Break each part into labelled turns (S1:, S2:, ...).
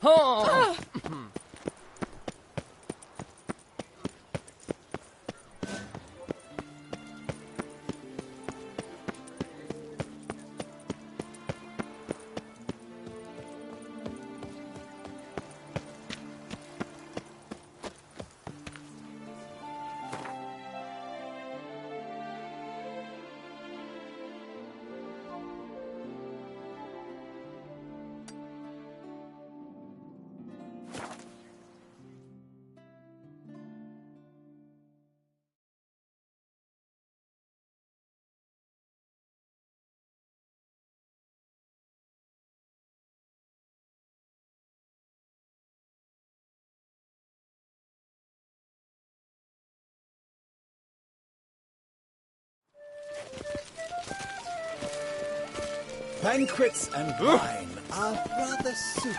S1: Oh!
S2: Banquets and wine are rather suited.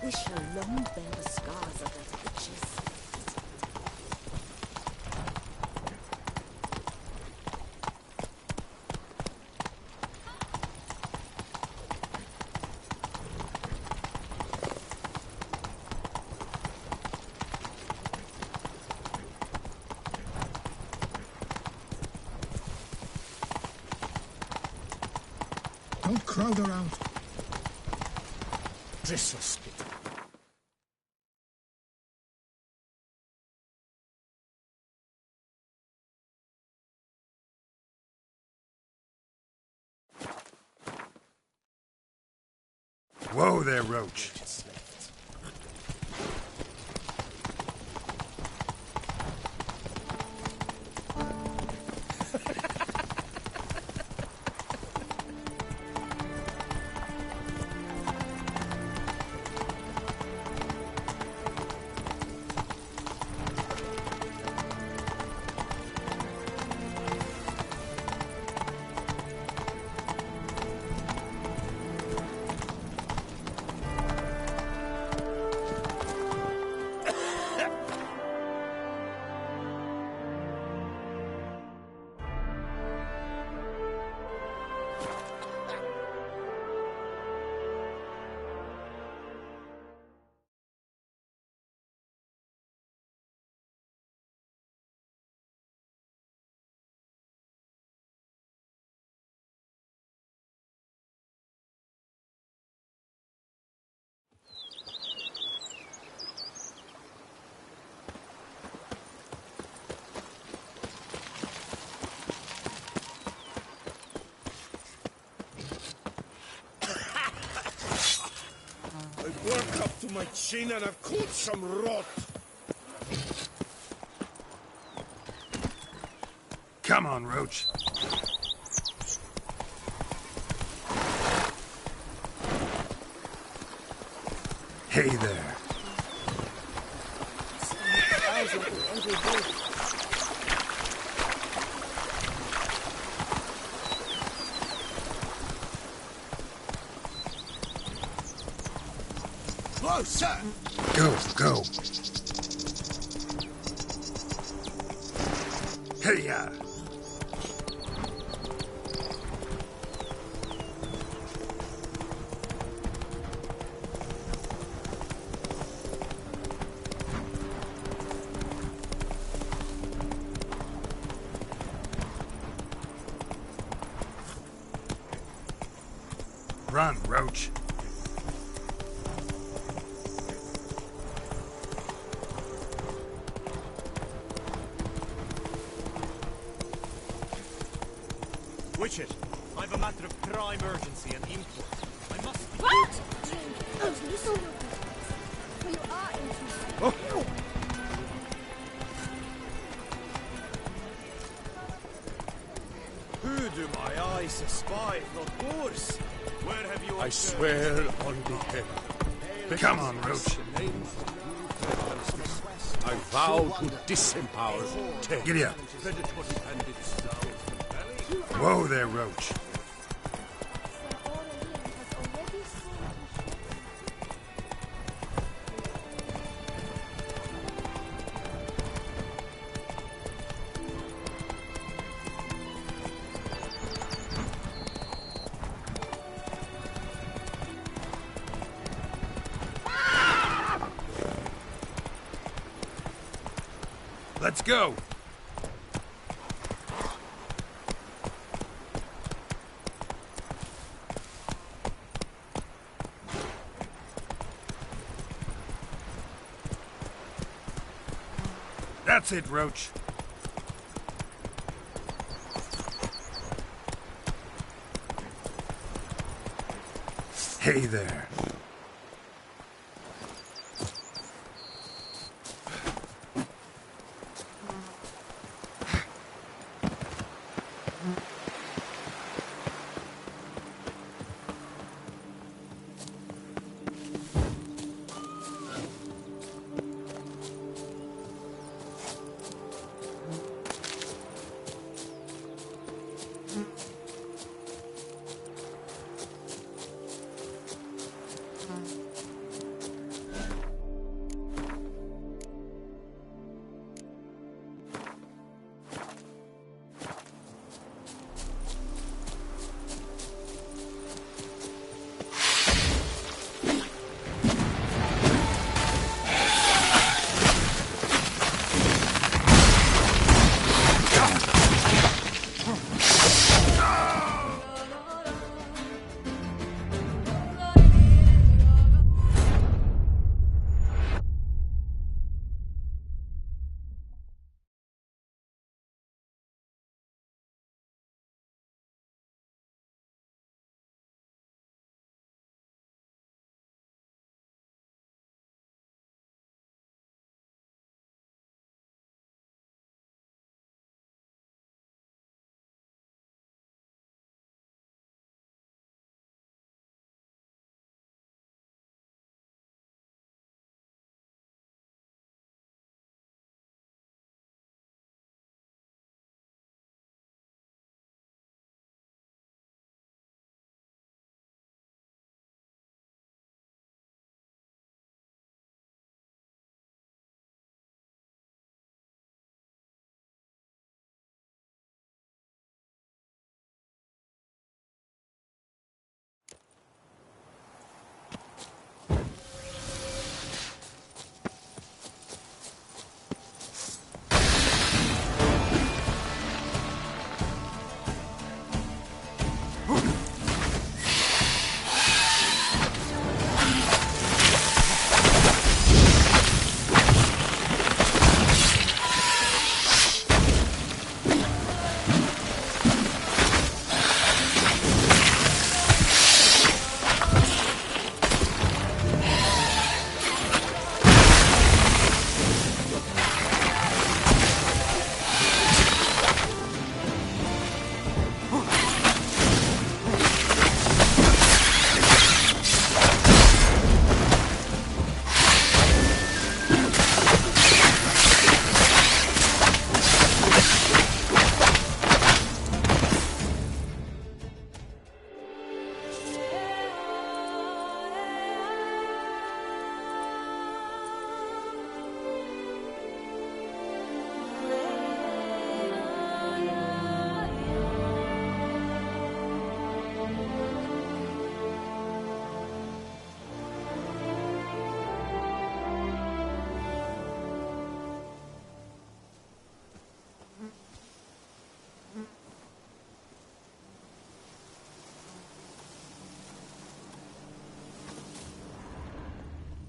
S3: We shall long bear the scars of those witches.
S4: Don't crowd around. Dishospitable.
S5: Whoa there, Roach.
S4: I work up to my chin and I've caught some rot.
S5: Come on, Roach. Hey there.
S4: Closer!
S5: Go. Hey-ya! Run, Roach.
S4: Witches, I've a matter of prime urgency and import. I must...
S3: What? Listen, for you are interested.
S4: Oh. Who do my eyes espy, not yours? Where have you...
S6: I swear on the head.
S5: Come on, Roach.
S6: I vow to disempower. Take.
S5: Giddy up. Whoa there, Roach. Let's go. That's it, Roach. Hey there.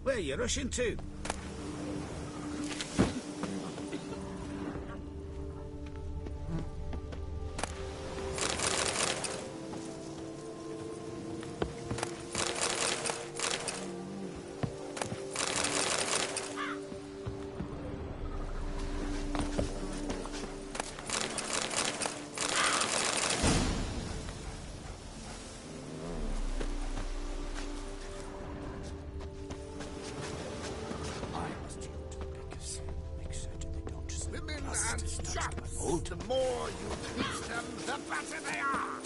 S1: Where are you rushing to?
S2: The more you teach them, the better they are!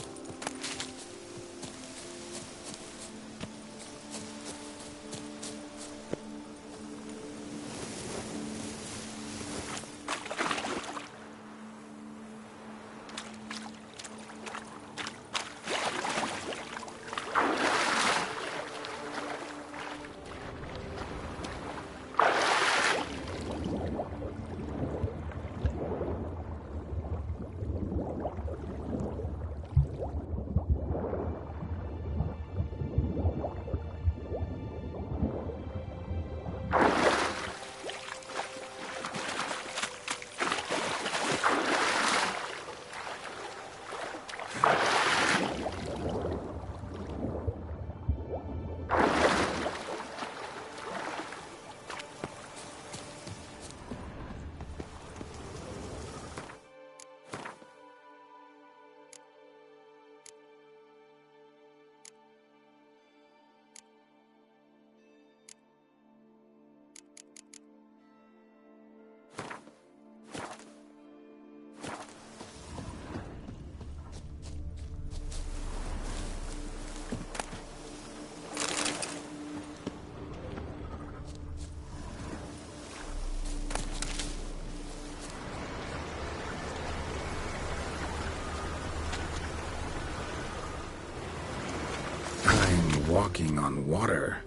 S5: walking on water.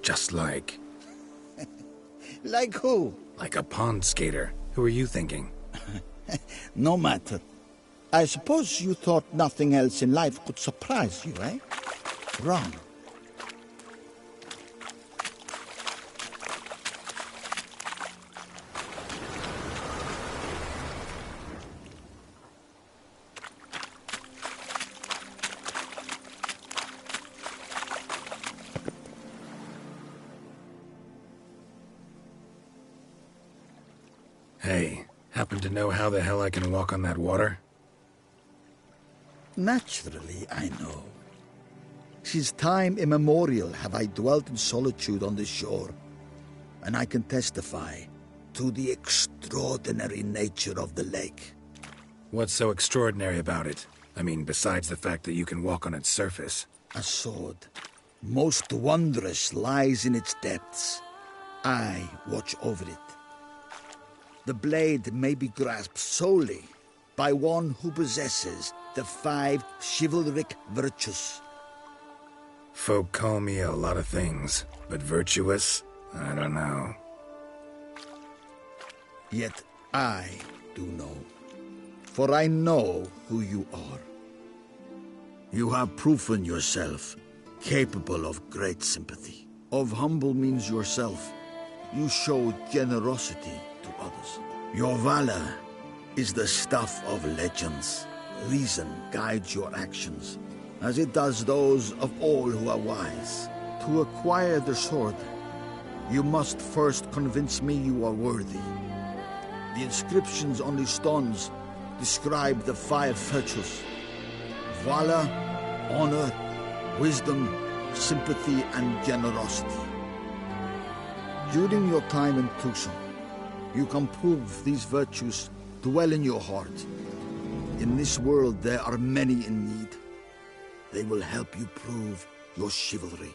S5: Just like...
S7: Like who?
S5: like a pond skater. Who are you thinking?
S7: No matter. I suppose you thought nothing else in life could surprise you, eh? Wrong.
S5: Hey, happen to know how the hell I can walk on that water?
S7: Naturally, I know. Since time immemorial have I dwelt in solitude on this shore, and I can testify to the extraordinary nature of the lake.
S5: What's so extraordinary about it? I mean, besides the fact that you can walk on its surface.
S7: A sword, most wondrous, lies in its depths. I watch over it. The blade may be grasped solely by one who possesses the 5 chivalric virtues.
S5: Folk call me a lot of things, but virtuous? I don't know.
S7: Yet I do know, for I know who you are. You have proven yourself capable of great sympathy. Of humble means yourself. You showed generosity to others. Your valor is the stuff of legends. Reason guides your actions, as it does those of all who are wise. To acquire the sword, you must first convince me you are worthy. The inscriptions on the stones describe the 5 virtues: valor, honor, wisdom, sympathy, and generosity. During your time in Tucson, you can prove these virtues dwell in your heart. In this world, there are many in need. They will help you prove your chivalry.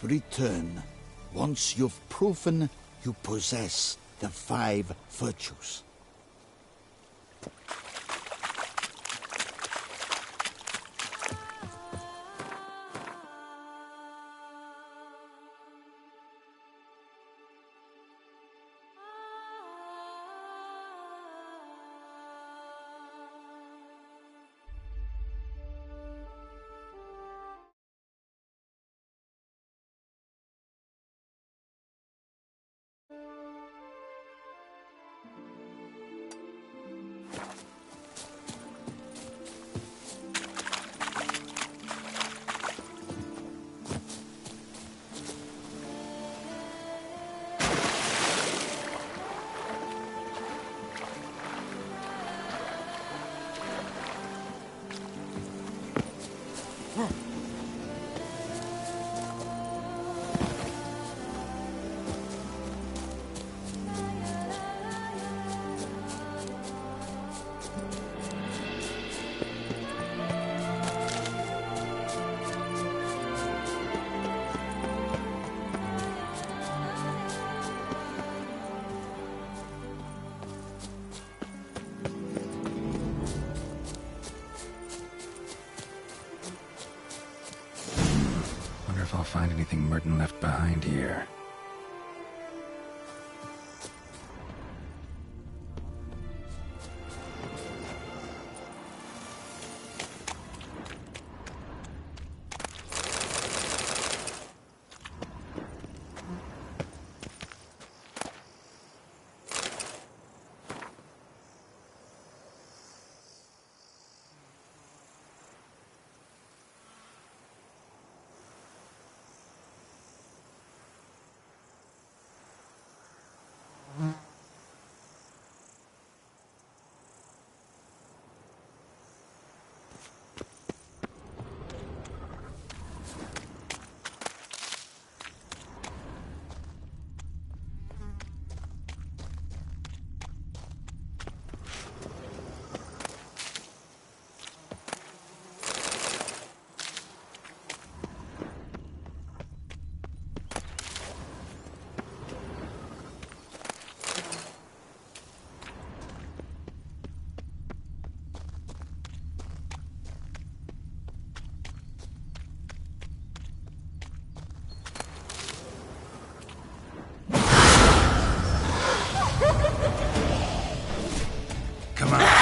S7: Return once you've proven you possess the 5 virtues.
S5: find anything Merton left behind here. Come on.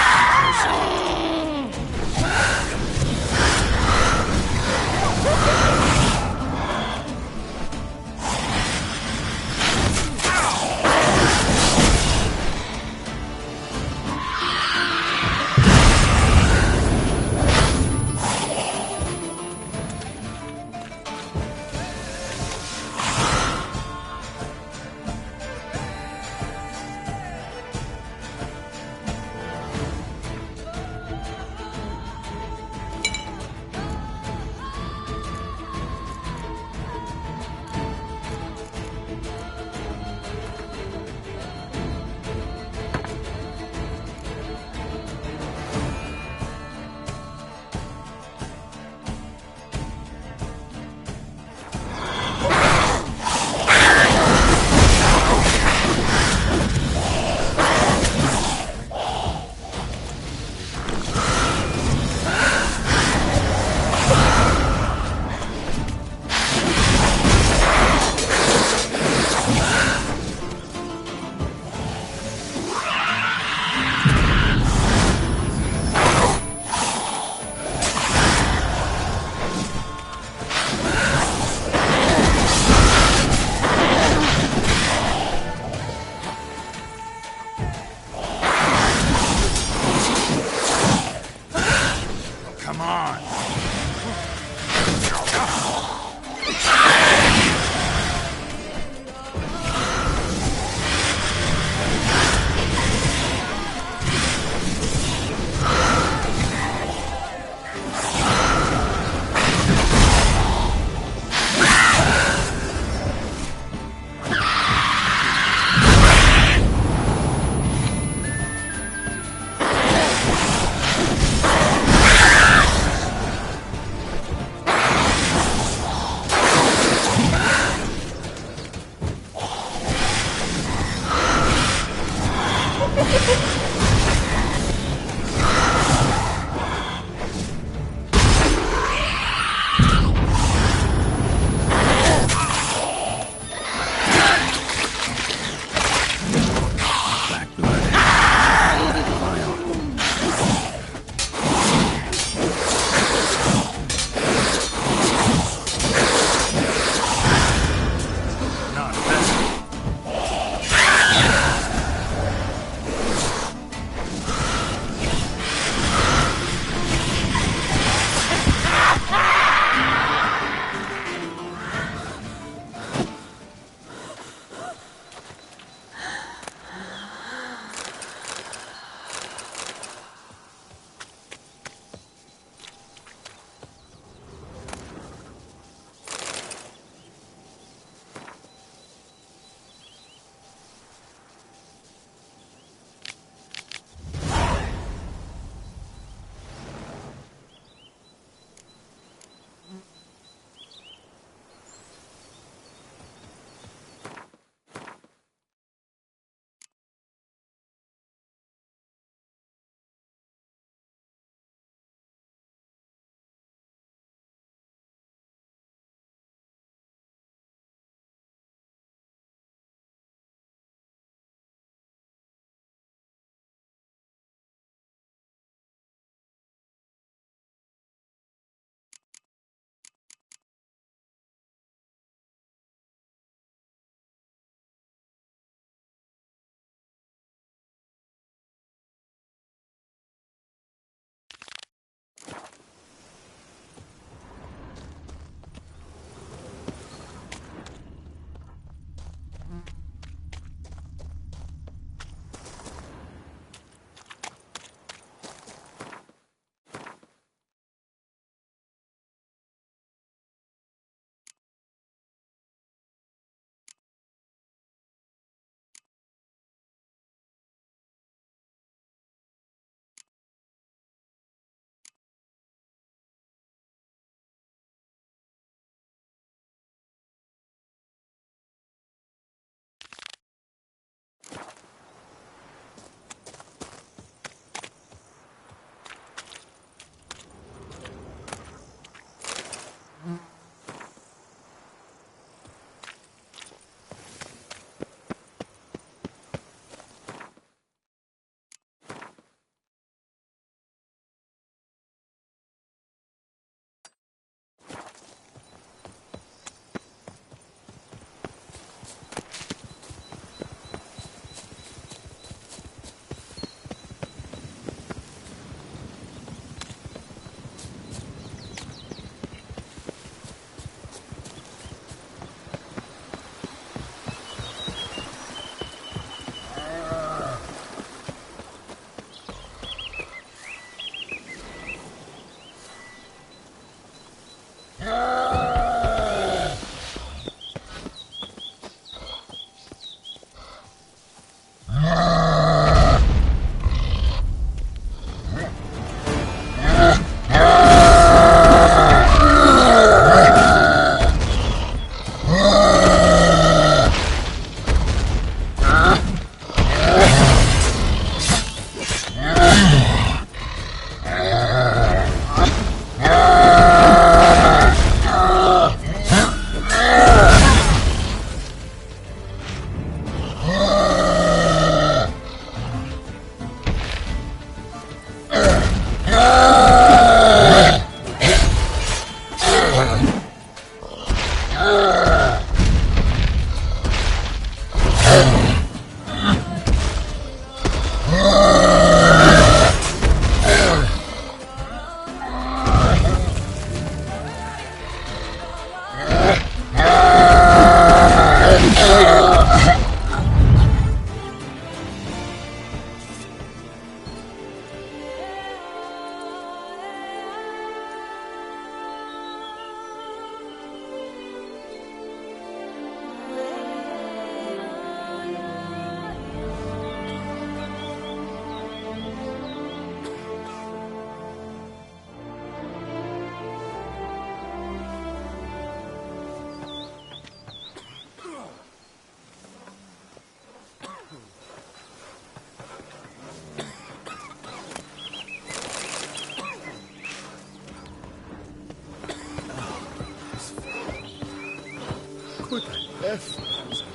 S6: left.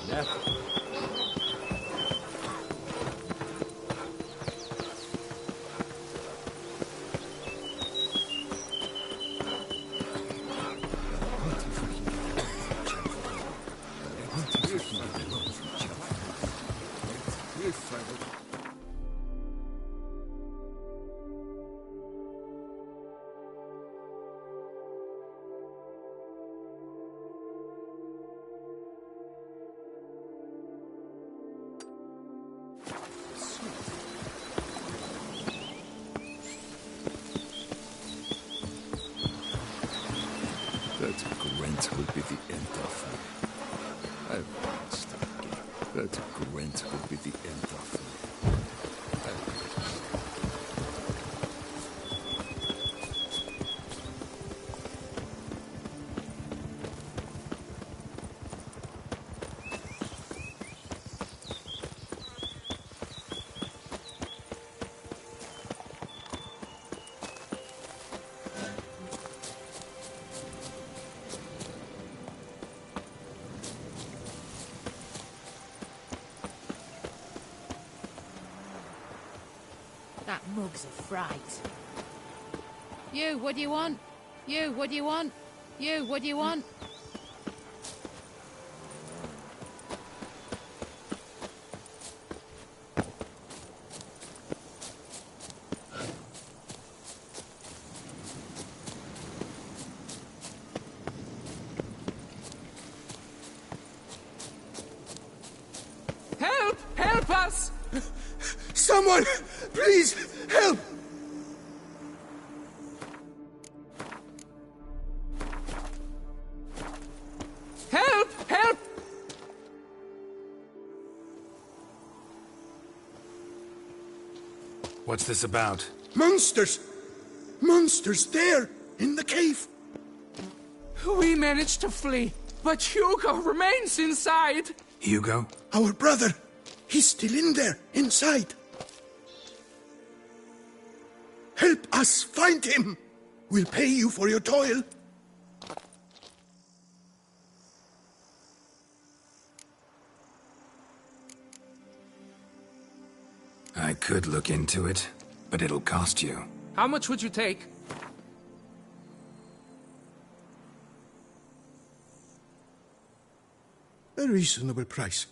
S6: Left.
S8: That grunt will be the end of me. I've lost again. That grunt will be the end of me.
S3: That mug's a fright. You, what do you want? You, what do you want? You, what do you want?
S9: Help! Help us!
S7: Someone, please, help!
S9: Help! Help!
S5: What's this about?
S7: Monsters! Monsters there, in the cave!
S9: We managed to flee, but Hugo remains inside.
S5: Hugo?
S7: Our brother! He's still in there, inside! Help us find him! We'll pay you for your toil.
S5: I could look into it, but it'll cost you.
S9: How much would you take?
S7: A reasonable price.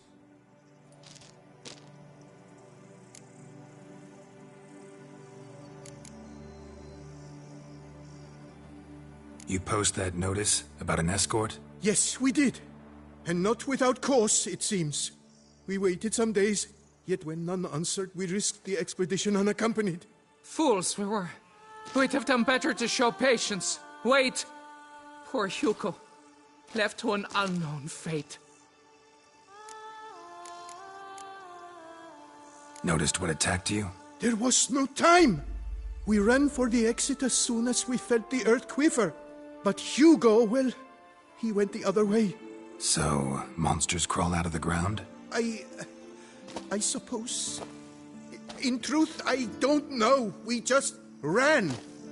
S5: You post that notice about an escort?
S7: Yes, we did. And not without cause, it seems. We waited some days, yet when none answered, we risked the expedition unaccompanied.
S9: Fools we were. We'd have done better to show patience. Wait! Poor Hugo. Left to an unknown fate.
S5: Noticed what attacked you?
S7: There was no time! We ran for the exit as soon as we felt the earth quiver. But Hugo, well, he went the other way.
S5: So, monsters crawl out of the ground?
S7: I suppose... In truth, I don't know. We just ran.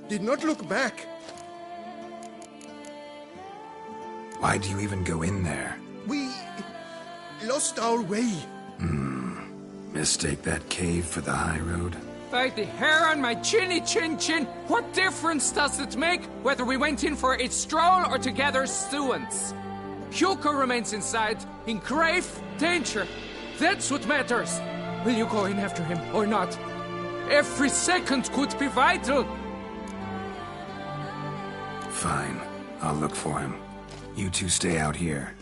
S7: Did not look back.
S5: Why do you even go in there?
S7: We... lost our way.
S5: Mistake that cave for the high road?
S9: By the hair on my chinny chin, what difference does it make whether we went in for a stroll or to gather students? Hugo remains inside, in grave danger. That's what matters. Will you go in after him or not? Every second could be vital.
S5: Fine. I'll look for him. You two stay out here.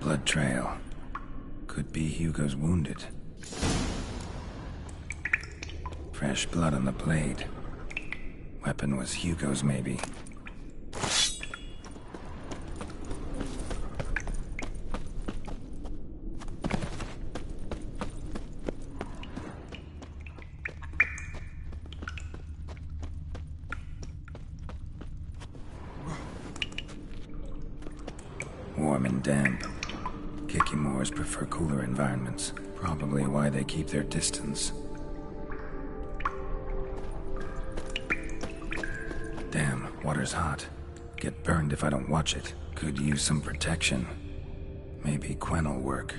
S5: blood trail. Could be Hugo's wounded. Fresh blood on the blade. Weapon was Hugo's, maybe. Warm and damp. Kikimores prefer cooler environments. Probably why they keep their distance. Damn, water's hot. Get burned if I don't watch it. Could use some protection. Maybe Quen will work.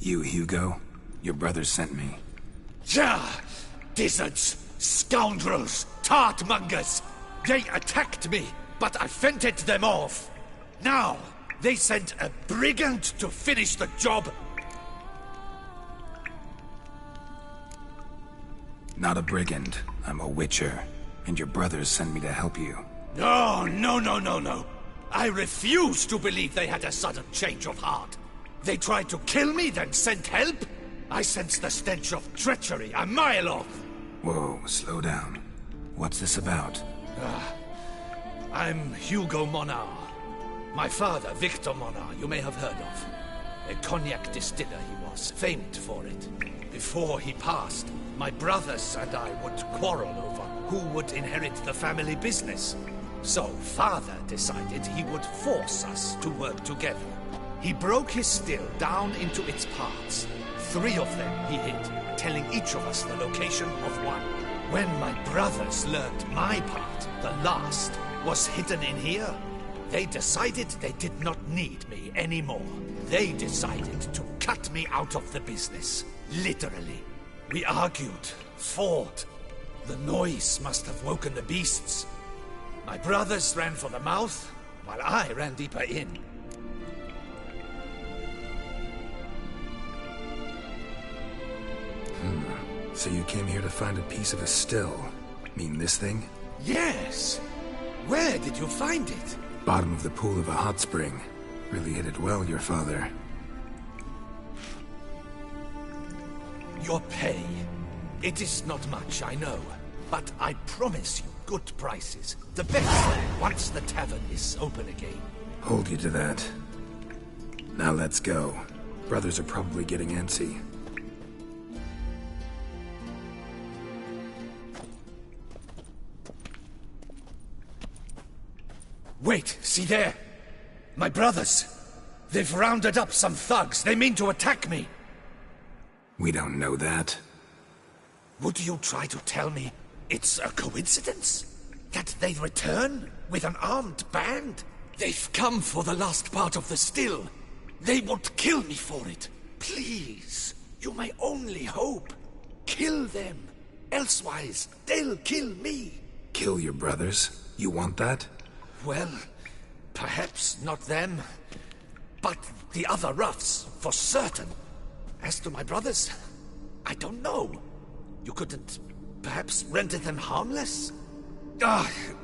S5: You, Hugo? Your brother sent me.
S2: Ja! Dizzards! Scoundrels! Tartmongers! They attacked me, but I fended them off. Now, they sent a brigand to finish the job.
S5: Not a brigand. I'm a witcher. And your brothers sent me to help you.
S2: No, no, no, no, no. I refuse to believe they had a sudden change of heart. They tried to kill me, then sent help? I sense the stench of treachery a mile off.
S5: Whoa, slow down. What's this about?
S2: I'm Hugo Monar. My father, Victor Monar, you may have heard of. A cognac distiller he was, famed for it. Before he passed, my brothers and I would quarrel over who would inherit the family business. So father decided he would force us to work together. He broke his still down into its parts. 3 of them he hid, telling each of us the location of one. When my brothers learned my part, the last, was hidden in here, they decided they did not need me anymore. They decided to cut me out of the business. Literally. We argued, fought. The noise must have woken the beasts. My brothers ran for the mouth, while I ran deeper in.
S5: So you came here to find a piece of a still. Mean this thing?
S2: Yes! Where did you find it?
S5: Bottom of the pool of a hot spring. Really hit it well, your father.
S2: Your pay. It is not much, I know. But I promise you good prices. The best, once the tavern is open again.
S5: Hold you to that. Now let's go. Brothers are probably getting antsy.
S2: Wait, see there! My brothers! They've rounded up some thugs. They mean to attack me.
S5: We don't know that.
S2: Would you try to tell me it's a coincidence? That they return with an armed band? They've come for the last part of the still. They would kill me for it. Please, you may only hope. Kill them. Elsewise, they'll kill me.
S5: Kill your brothers? You want that?
S2: Well, perhaps not them, but the other roughs, for certain. As to my brothers, I don't know. You couldn't perhaps render them harmless?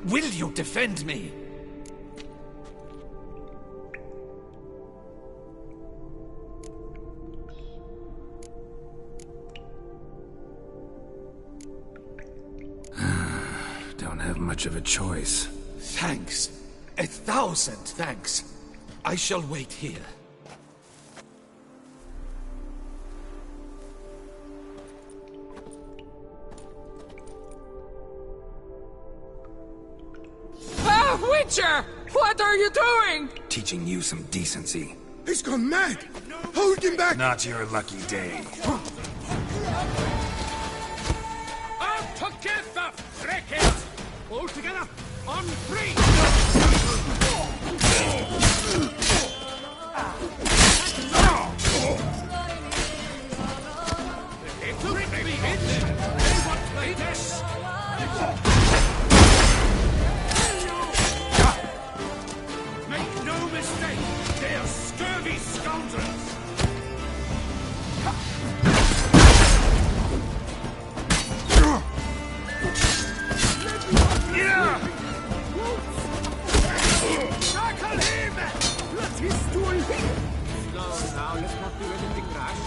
S2: Will you defend me?
S5: Don't have much of a choice.
S2: Thanks. 1,000 thanks. I shall wait here.
S9: Ah, Witcher! What are you doing?
S5: Teaching you some decency.
S6: He's gone mad! Hold him back!
S5: Not your lucky day.
S4: Out together, wreckers! All together, on three! Make no mistake, they are scurvy scoundrels! Tackle him! Let his stool hit! No, now let's not do anything rash.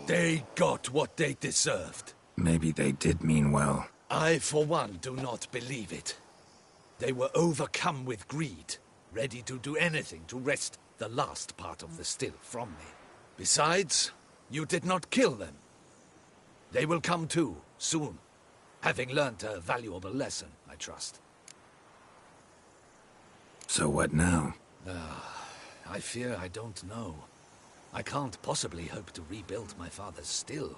S2: They got what they deserved.
S5: Maybe they did mean well.
S2: I, for one, do not believe it. They were overcome with greed, ready to do anything to wrest the last part of the still from me. Besides, you did not kill them. They will come too, soon, having learnt a valuable lesson, I trust.
S5: So what now?
S2: I fear I don't know. I can't possibly hope to rebuild my father's still.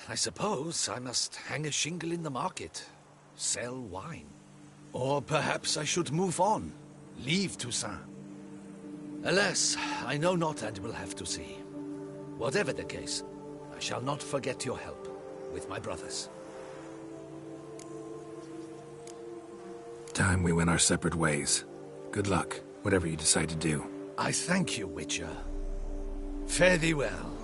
S2: I suppose I must hang a shingle in the market, sell wine. Or perhaps I should move on, leave Toussaint. Alas, I know not and will have to see. Whatever the case, I shall not forget your help with my brothers.
S5: Time we went our separate ways. Good luck, whatever you decide to do.
S2: I thank you, Witcher. Fare thee well.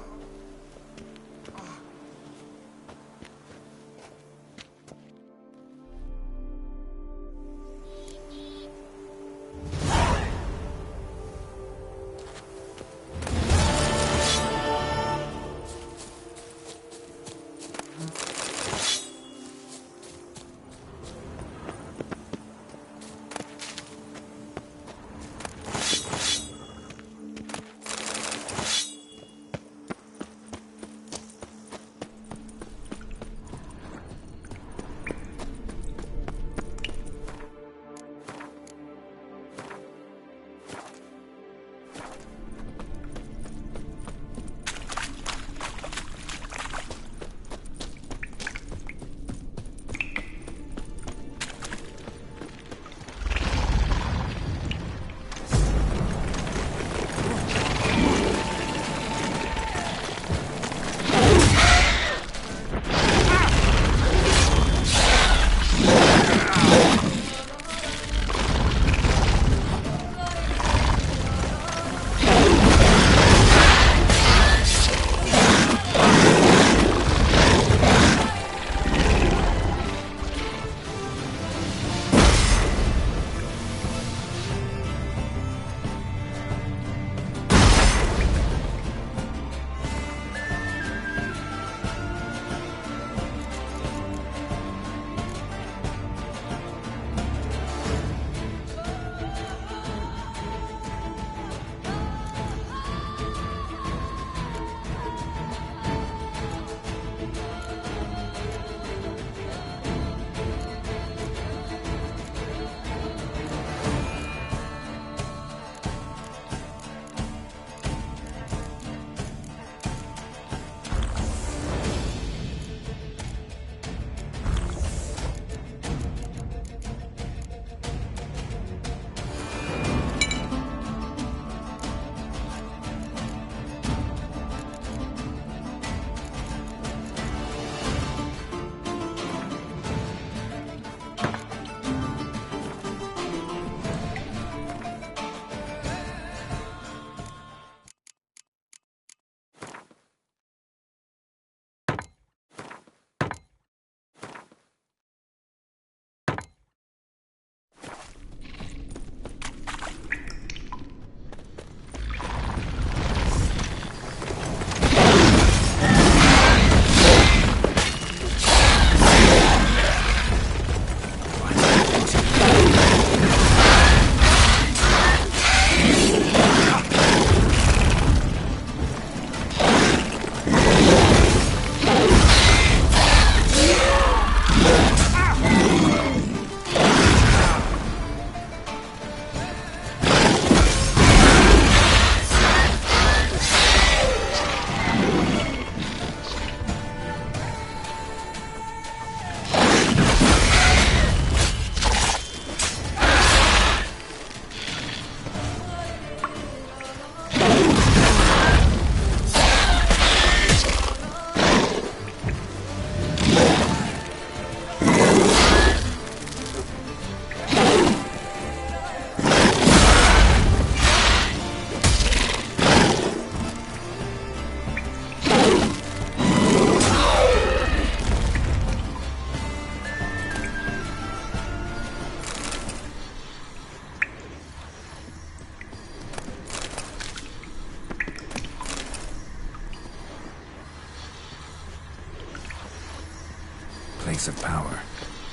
S5: place of power.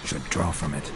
S5: Should draw from it.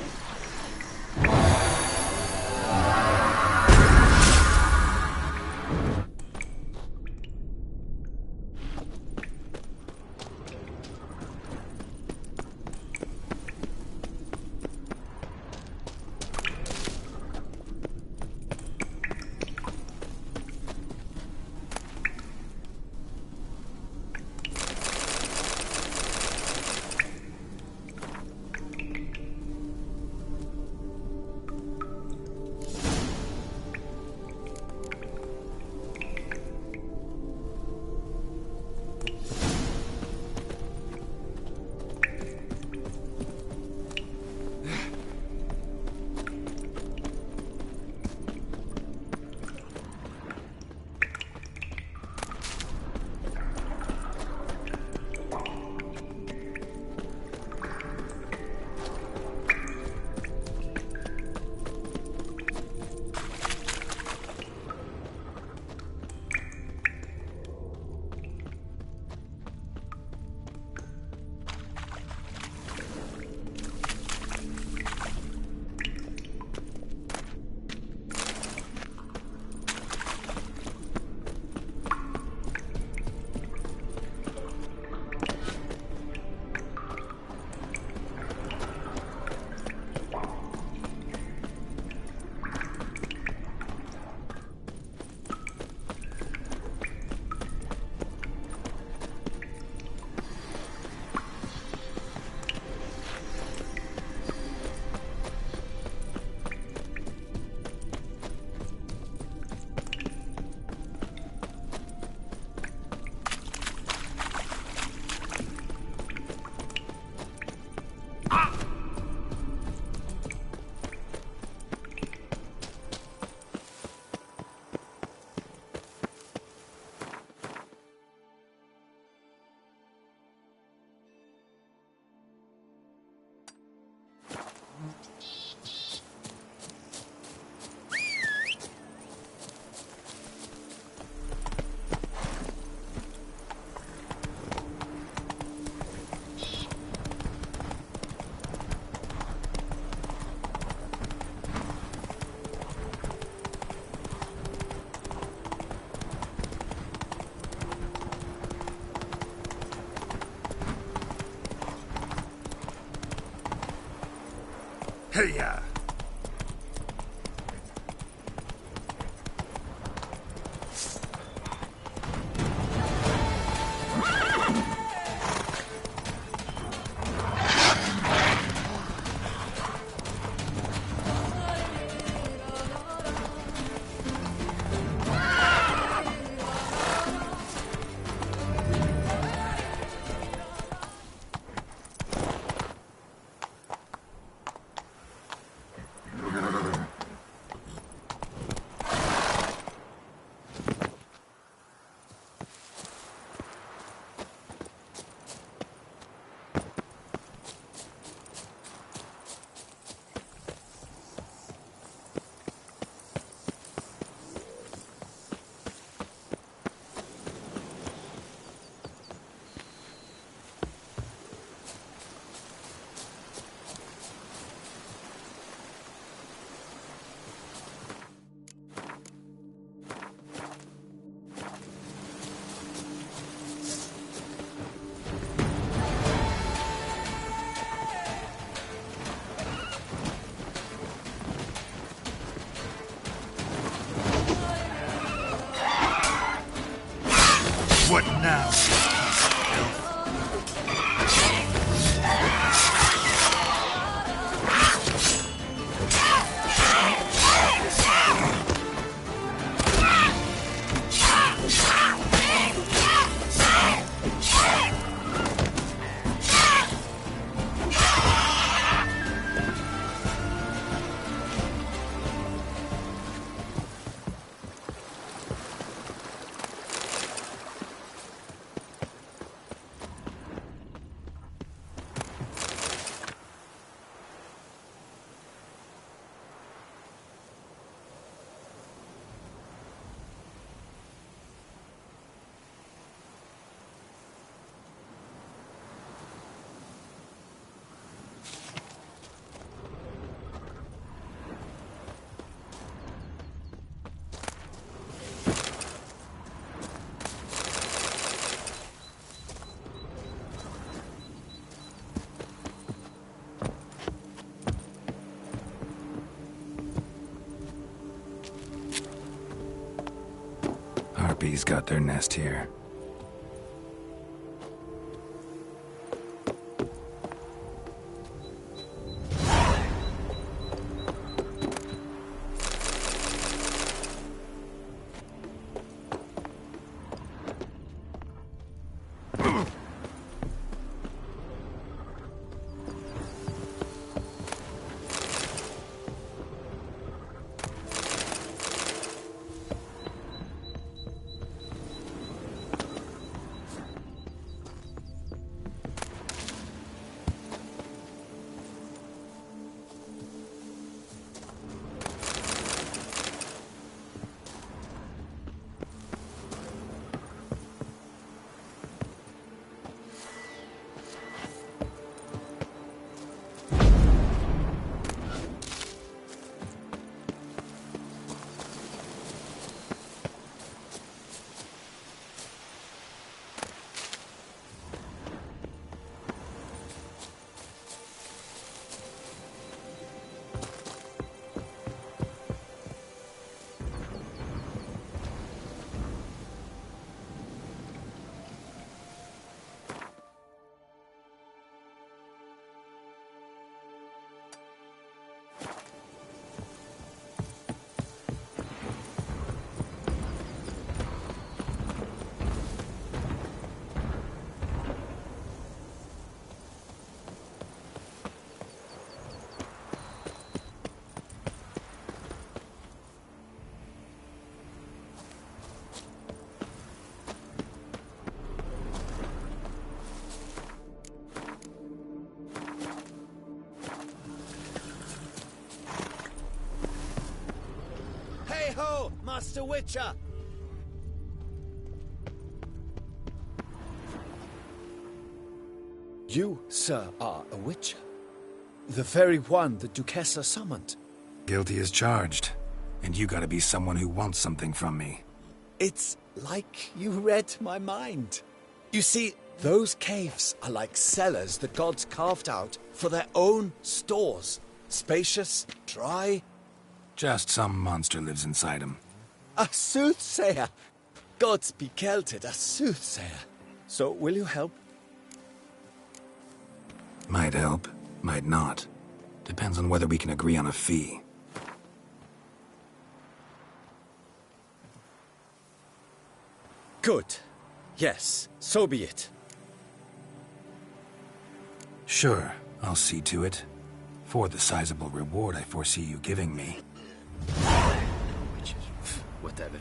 S6: Hey-ya!
S10: What now?
S5: Harpies got their nest here.
S10: Hey-ho, Master Witcher! You, sir, are a witcher. The very one the Duchessa summoned.
S5: Guilty as charged. And you gotta be someone who wants something from me.
S10: It's like you read my mind. You see, those caves are like cellars the gods carved out for their own stores. Spacious, dry.
S5: Just some monster lives inside him.
S10: A soothsayer! Gods be kelted, a soothsayer. So, will you help?
S5: Might help, might not. Depends on whether we can agree on a fee.
S10: Good. Yes, so be it.
S5: Sure, I'll see to it. For the sizable reward I foresee you giving me.
S2: Which is whatever.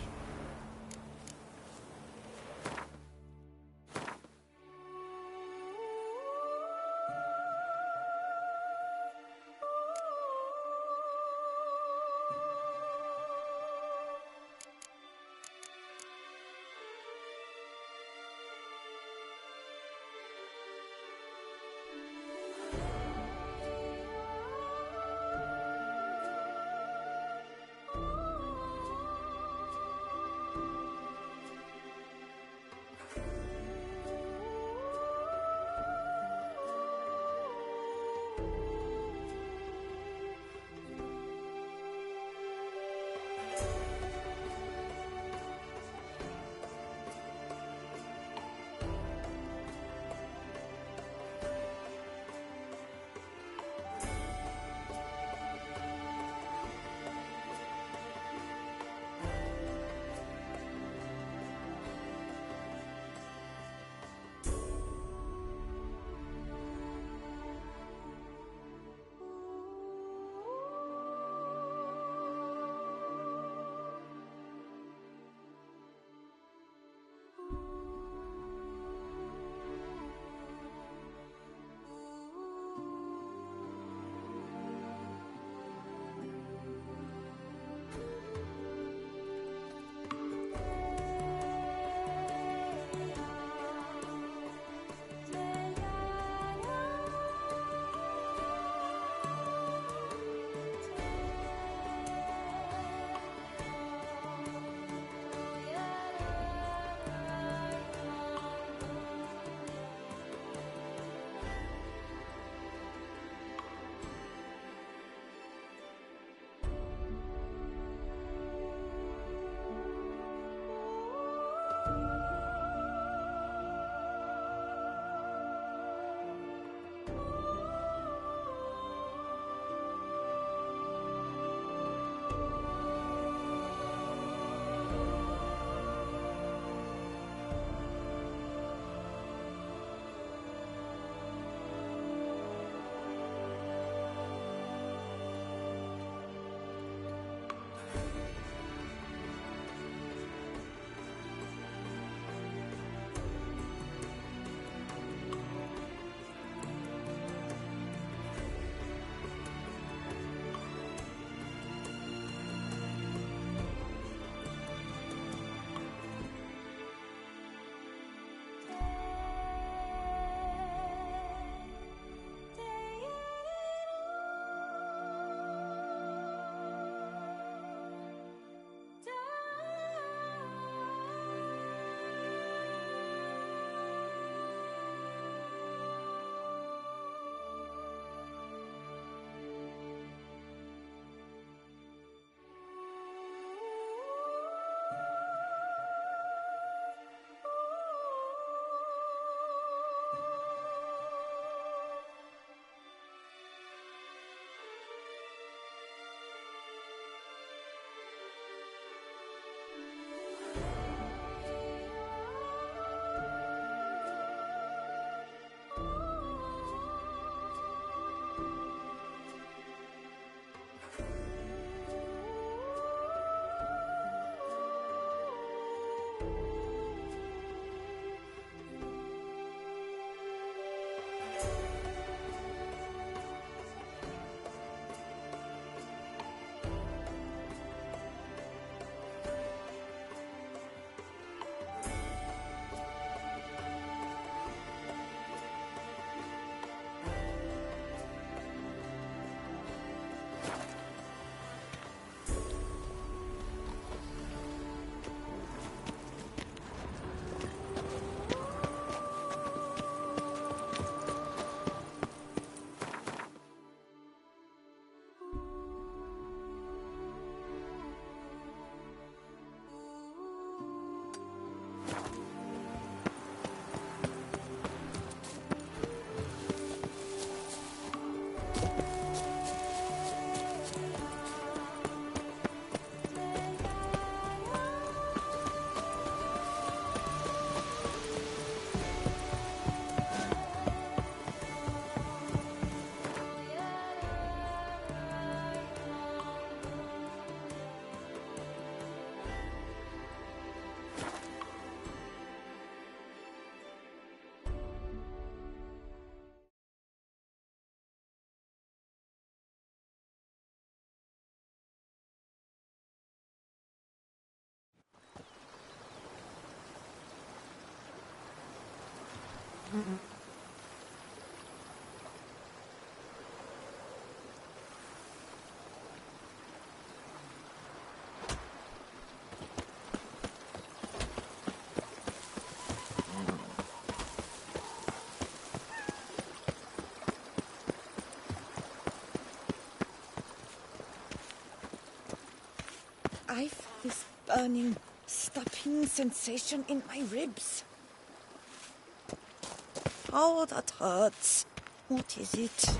S11: I've this burning, stopping sensation in my ribs. Oh, that hurts. What is it?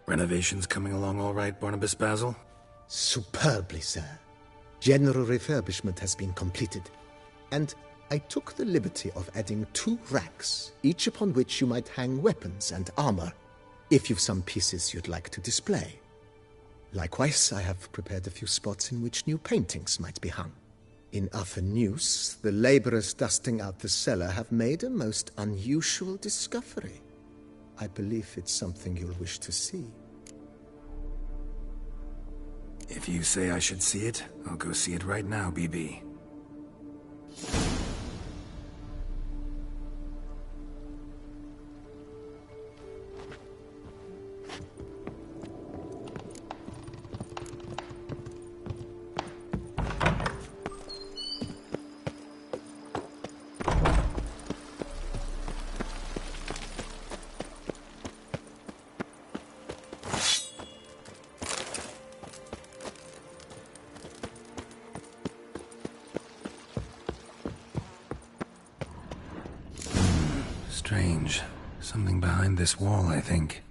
S5: Renovations coming along all right, Barnabas Basil?
S12: Superbly, sir. General refurbishment has been completed, and I took the liberty of adding 2 racks, each upon which you might hang weapons and armor, if you've some pieces you'd like to display. Likewise, I have prepared a few spots in which new paintings might be hung. In other news, the laborers dusting out the cellar have made a most unusual discovery. I believe it's something you'll wish to see.
S5: If you say I should see it, I'll go see it right now, BB. Strange. Something behind this wall, I think.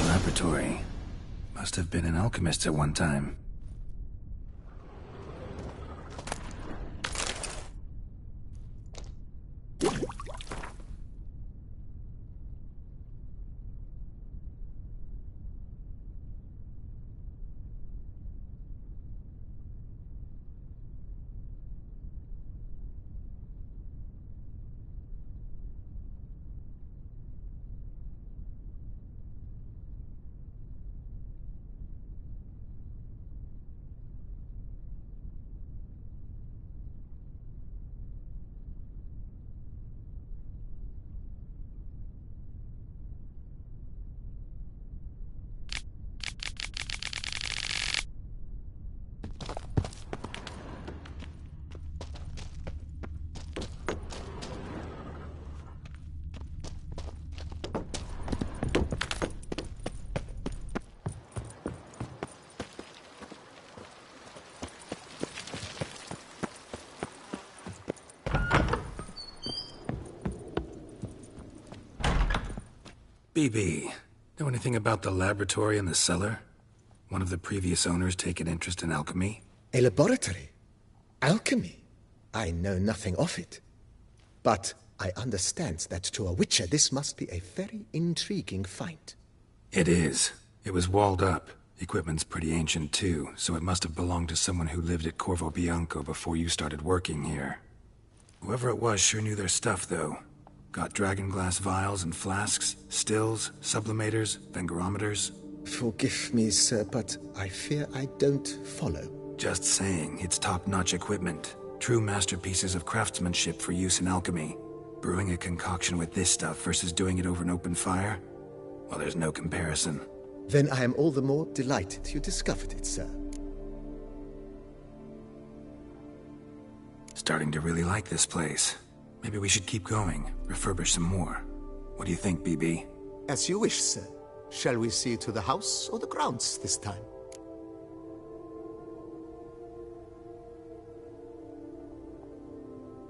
S5: Laboratory. Must have been an alchemist at one time. BB, know anything about the laboratory in the cellar? One of the previous owners take an interest in alchemy?
S12: A laboratory? Alchemy? I know nothing of it. But I understand that to a witcher this must be a very intriguing find.
S5: It is. It was walled up. Equipment's pretty ancient too, so it must have belonged to someone who lived at Corvo Bianco before you started working here. Whoever it was sure knew their stuff, though. Got dragonglass vials and flasks, stills, sublimators, vengerometers.
S12: Forgive me, sir, but I fear I don't follow.
S5: Just saying, it's top-notch equipment. True masterpieces of craftsmanship for use in alchemy. Brewing a concoction with this stuff versus doing it over an open fire? Well, there's no comparison.
S12: Then I am all the more delighted you discovered it, sir.
S5: Starting to really like this place. Maybe we should keep going, refurbish some more. What do you think, BB?
S12: As you wish, sir. Shall we see to the house or the grounds this time?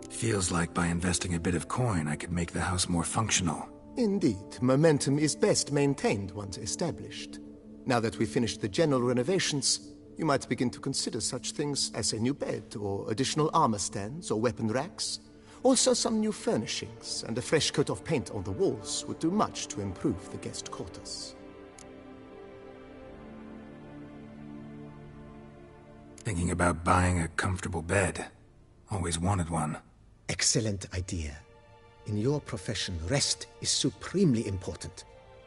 S5: Feels like by investing a bit of coin, I could make the house more functional.
S12: Indeed, momentum is best maintained once established. Now that we've finished the general renovations, you might begin to consider such things as a new bed, or additional armor stands, or weapon racks. Also, some new furnishings and a fresh coat of paint on the walls would do much to improve the guest quarters.
S5: Thinking about buying a comfortable bed. Always wanted one.
S12: Excellent idea. In your profession, rest is supremely important.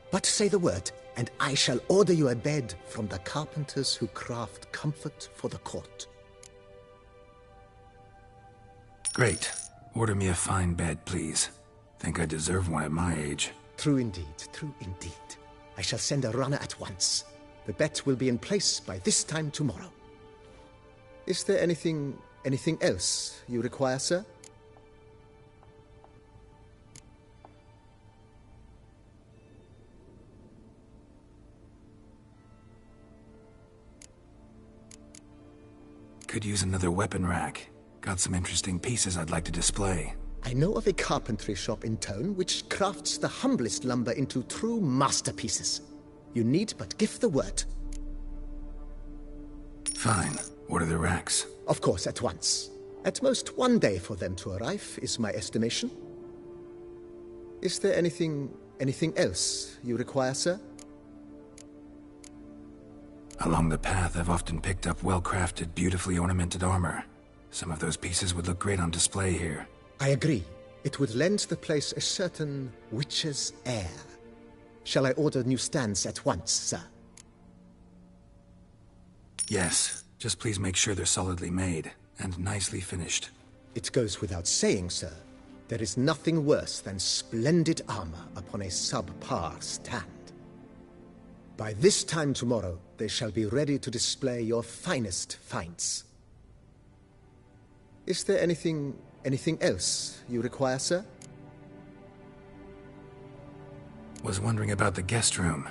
S12: But say the word, and I shall order you a bed from the carpenters who craft comfort for the court.
S5: Great. Order me a fine bed, please. Think I deserve one at my age.
S12: True indeed, true indeed. I shall send a runner at once. The bet will be in place by this time tomorrow. Is there anything else you require, sir?
S5: Could use another weapon rack. Got some interesting pieces I'd like to display.
S12: I know of a carpentry shop in town which crafts the humblest lumber into true masterpieces. You need but give the word.
S5: Fine. Order the racks.
S12: Of course, at once. At most 1 day for them to arrive, is my estimation. Is there anything else you require, sir?
S5: Along the path, I've often picked up well-crafted, beautifully ornamented armor. Some of those pieces would look great on display here.
S12: I agree. It would lend the place a certain witch's air. Shall I order new stands at once, sir?
S5: Yes. Just please make sure they're solidly made and nicely finished.
S12: It goes without saying, sir. There is nothing worse than splendid armor upon a subpar stand. By this time tomorrow, they shall be ready to display your finest finds. Is there anything else you require, sir?
S5: Was wondering about the guest room.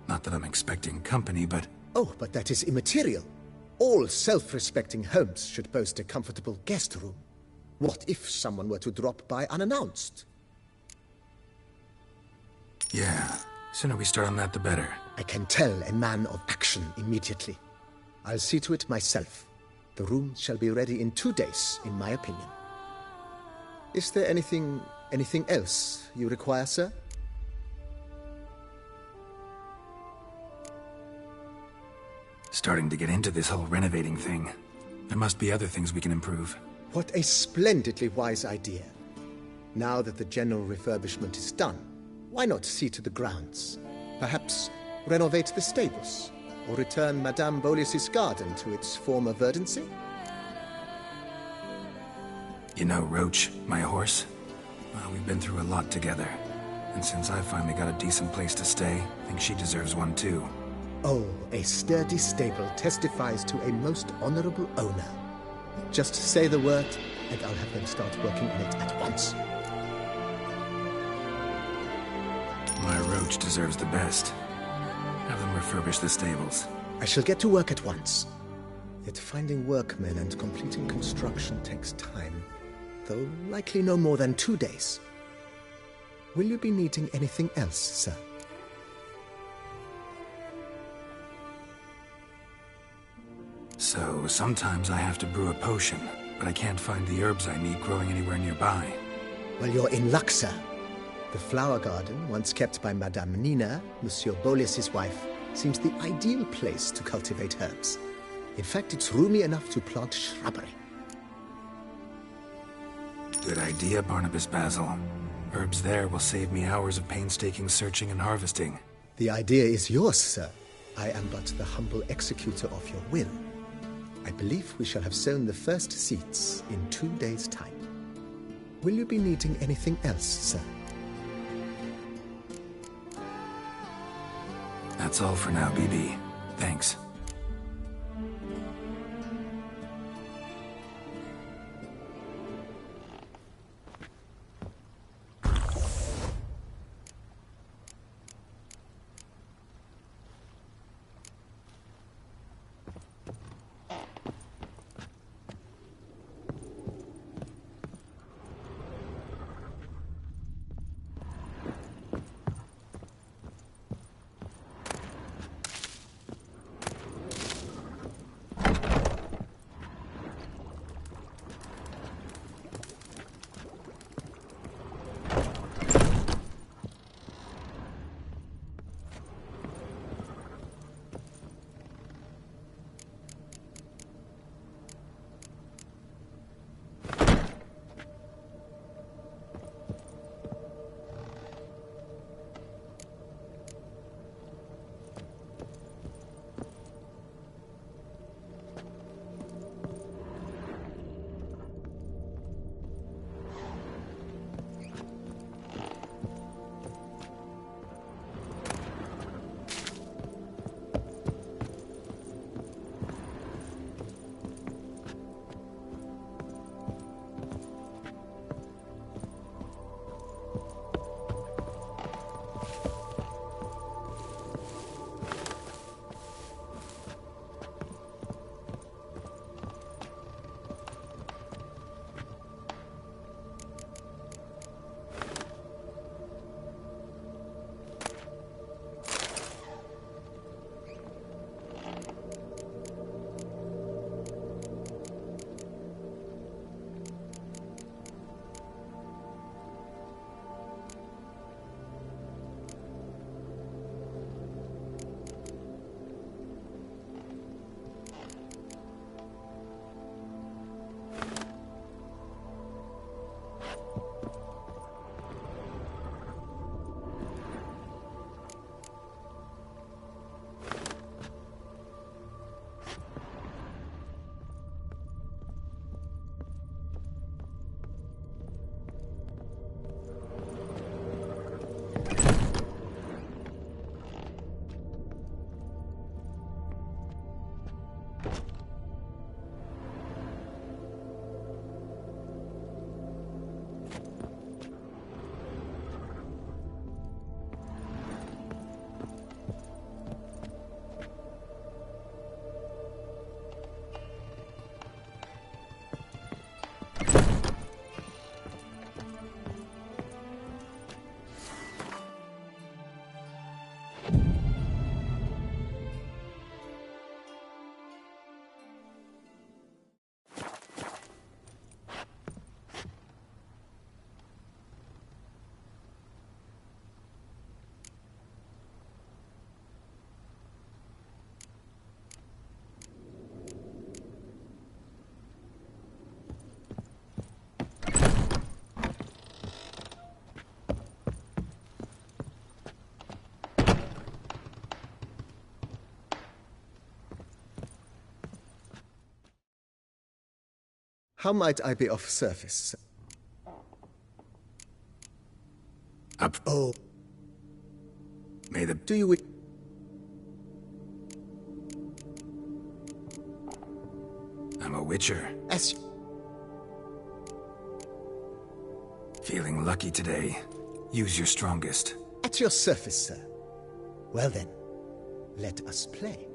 S5: Not that I'm expecting company, but...
S12: Oh, but that is immaterial. All self-respecting homes should boast a comfortable guest room. What if someone were to drop by unannounced?
S5: Yeah, sooner we start on that the better.
S12: I can tell a man of action immediately. I'll see to it myself. The room shall be ready in 2 days, in my opinion. Is there anything else you require, sir?
S5: Starting to get into this whole renovating thing. There must be other things we can improve.
S12: What a splendidly wise idea. Now that the general refurbishment is done, why not see to the grounds? Perhaps renovate the stables, or return Madame Bolis's garden to its former verdancy?
S5: You know Roach, my horse? Well, we've been through a lot together. And since I finally got a decent place to stay, I think she deserves one too.
S12: Oh, a sturdy stable testifies to a most honorable owner. Just say the word, and I'll have them start working on it at once.
S5: My Roach deserves the best. Have them refurbish the stables.
S12: I shall get to work at once. Yet finding workmen and completing construction takes time, though likely no more than 2 days. Will you be needing anything else, sir?
S5: So sometimes I have to brew a potion, but I can't find the herbs I need growing anywhere nearby.
S12: Well, you're in luck, sir. The flower garden, once kept by Madame Nina, Monsieur Bolis's wife, seems the ideal place to cultivate herbs. In fact, it's roomy enough to plant shrubbery.
S5: Good idea, Barnabas Basil. Herbs there will save me hours of painstaking searching and harvesting.
S12: The idea is yours, sir. I am but the humble executor of your will. I believe we shall have sown the first seeds in 2 days' time. Will you be needing anything else, sir?
S5: That's all for now, BB. Thanks.
S12: How might I be of service?
S5: Up.
S12: Oh.
S5: May the...
S12: Do you...
S5: I'm a witcher.
S12: As...
S5: Feeling lucky today. Use your strongest.
S12: At your service, sir. Well then, let us play.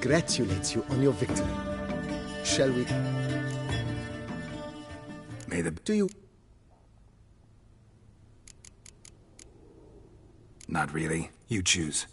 S12: Congratulate you on your victory. Shall we?
S5: May the...
S12: Do you?
S5: Not really. You choose.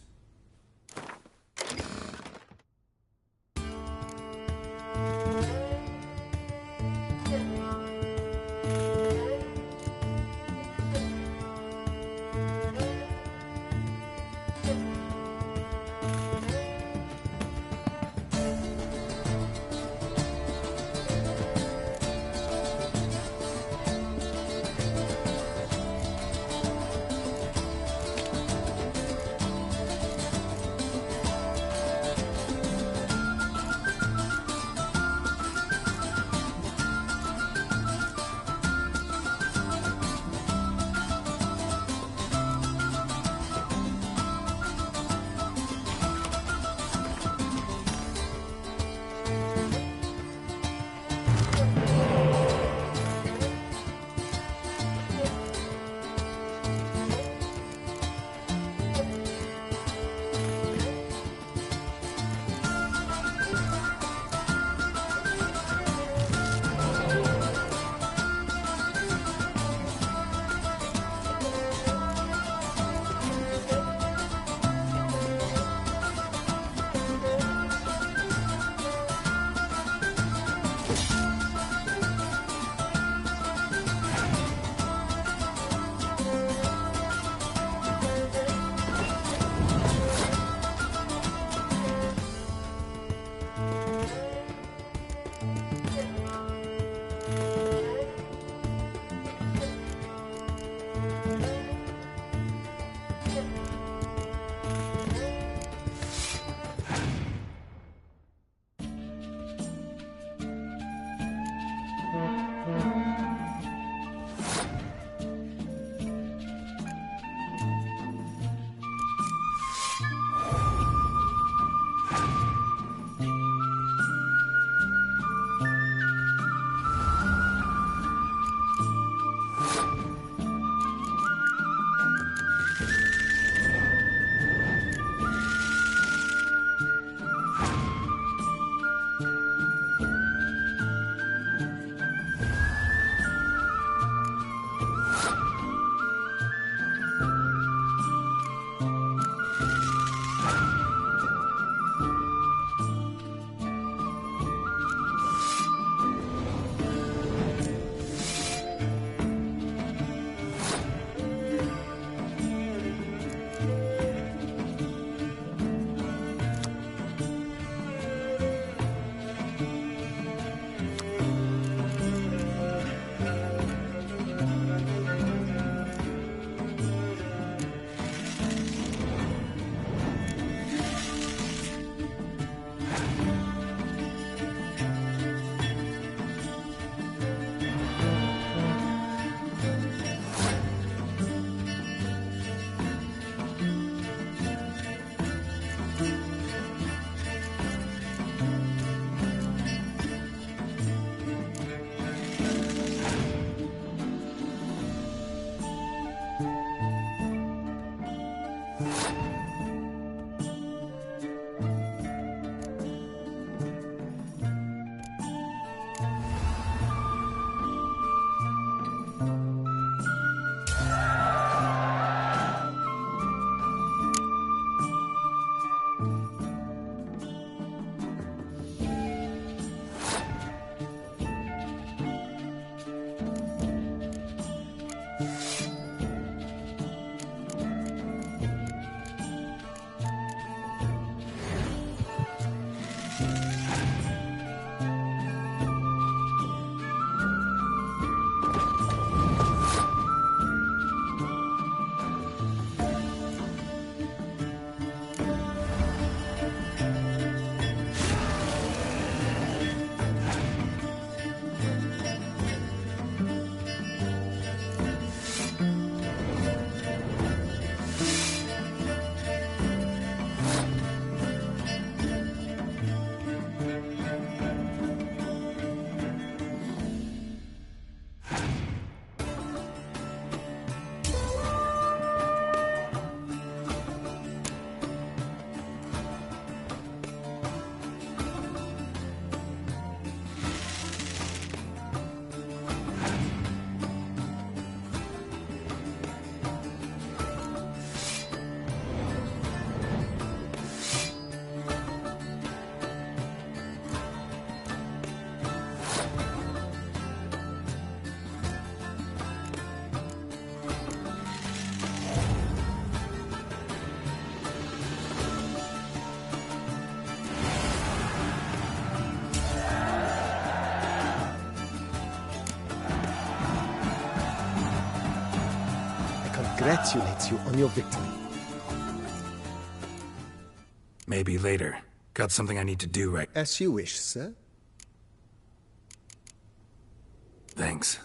S12: congratulate you on your victory.
S5: Maybe later. Got something I need to do right.
S12: As you wish, sir.
S5: Thanks.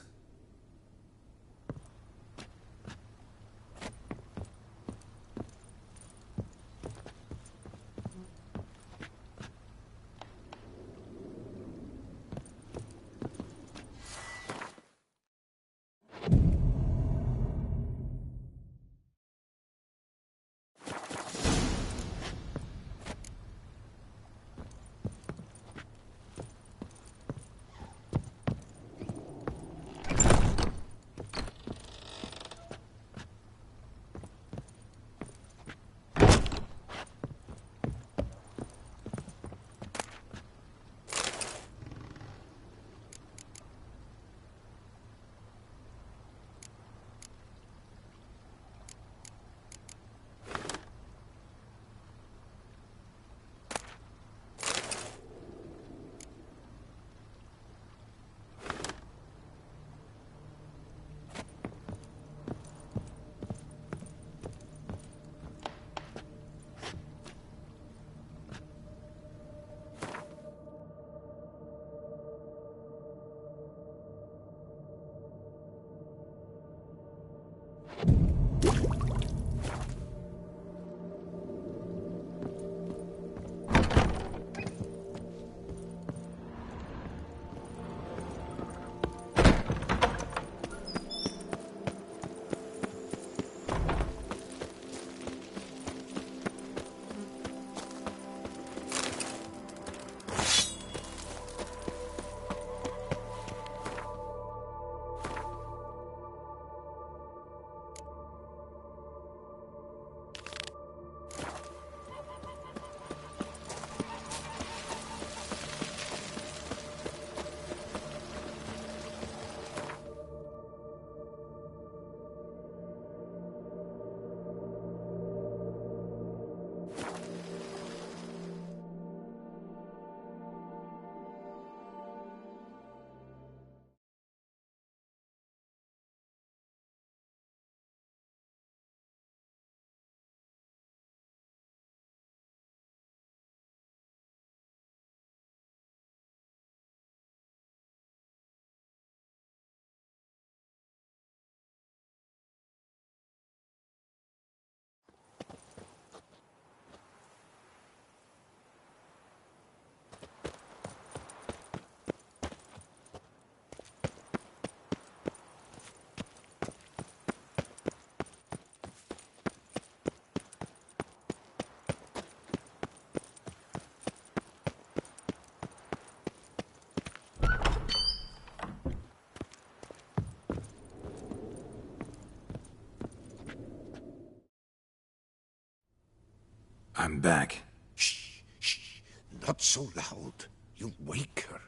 S5: I'm back.
S6: Shh, shh. Not so loud. You'll wake her.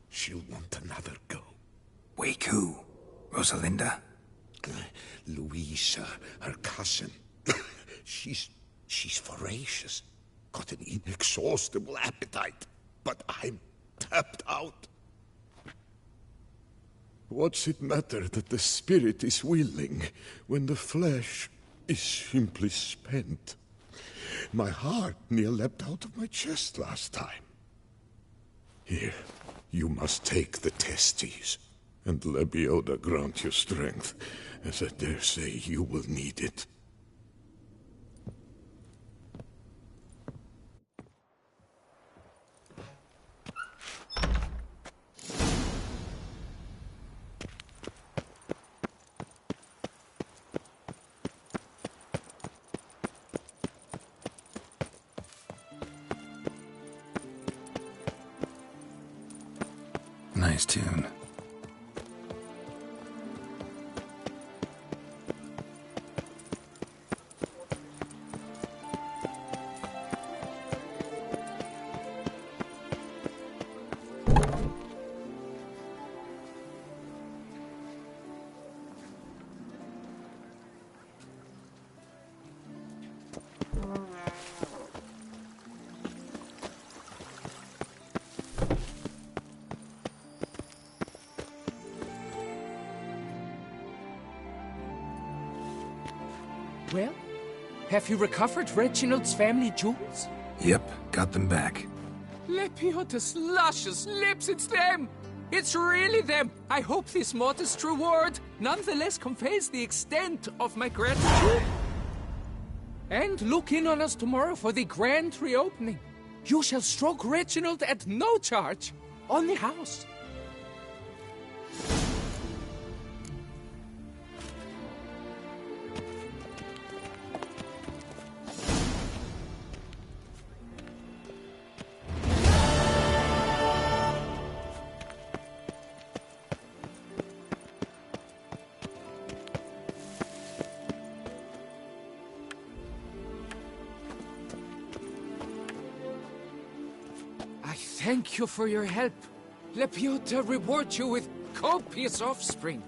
S6: She'll want another go.
S5: Wake who? Rosalinda?
S6: Louisa, her cousin. She's voracious. Got an inexhaustible appetite. But I'm tapped out. What's it matter that the spirit is willing when the flesh is simply spent? My heart near leapt out of my chest last time. Here, you must take the testes, and Lebioda grant you strength, as I dare say you will need it.
S5: Nice tune.
S9: well? Have you recovered Reginald's family jewels?
S5: Yep, got them back.
S9: Lepiota's luscious lips, it's them! It's really them! I hope this modest reward nonetheless conveys the extent of my gratitude. And look in on us tomorrow for the grand reopening. You shall stroke Reginald at no charge. On the house. Thank you for your help. Lepiota reward you with copious offspring.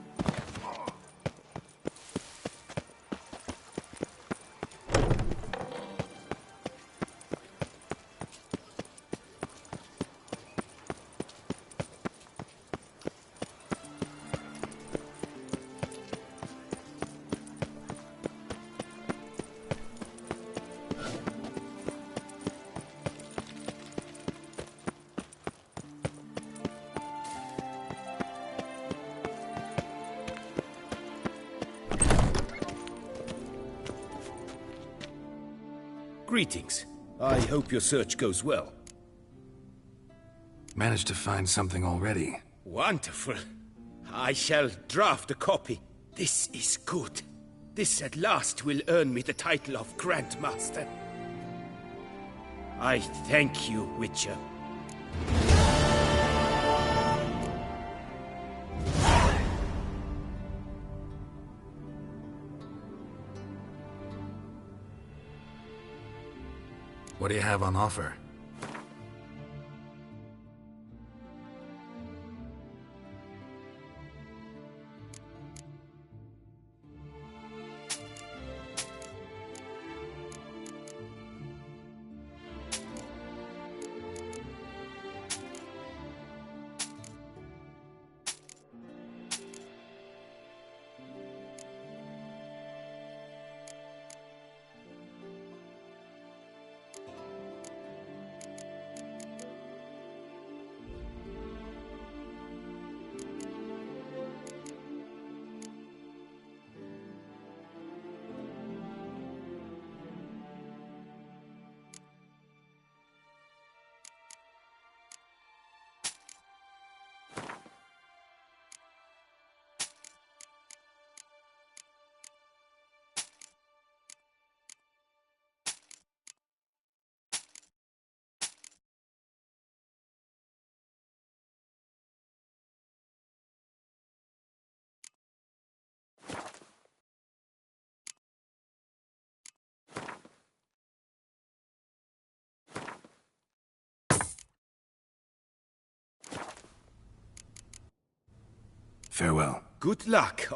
S1: Greetings. I hope your search goes well.
S5: Managed to find something already.
S1: Wonderful. I shall draft a copy. This is good. This at last will earn me the title of Grandmaster. I thank you, Witcher.
S5: What do you have on offer? Farewell.
S1: Good luck.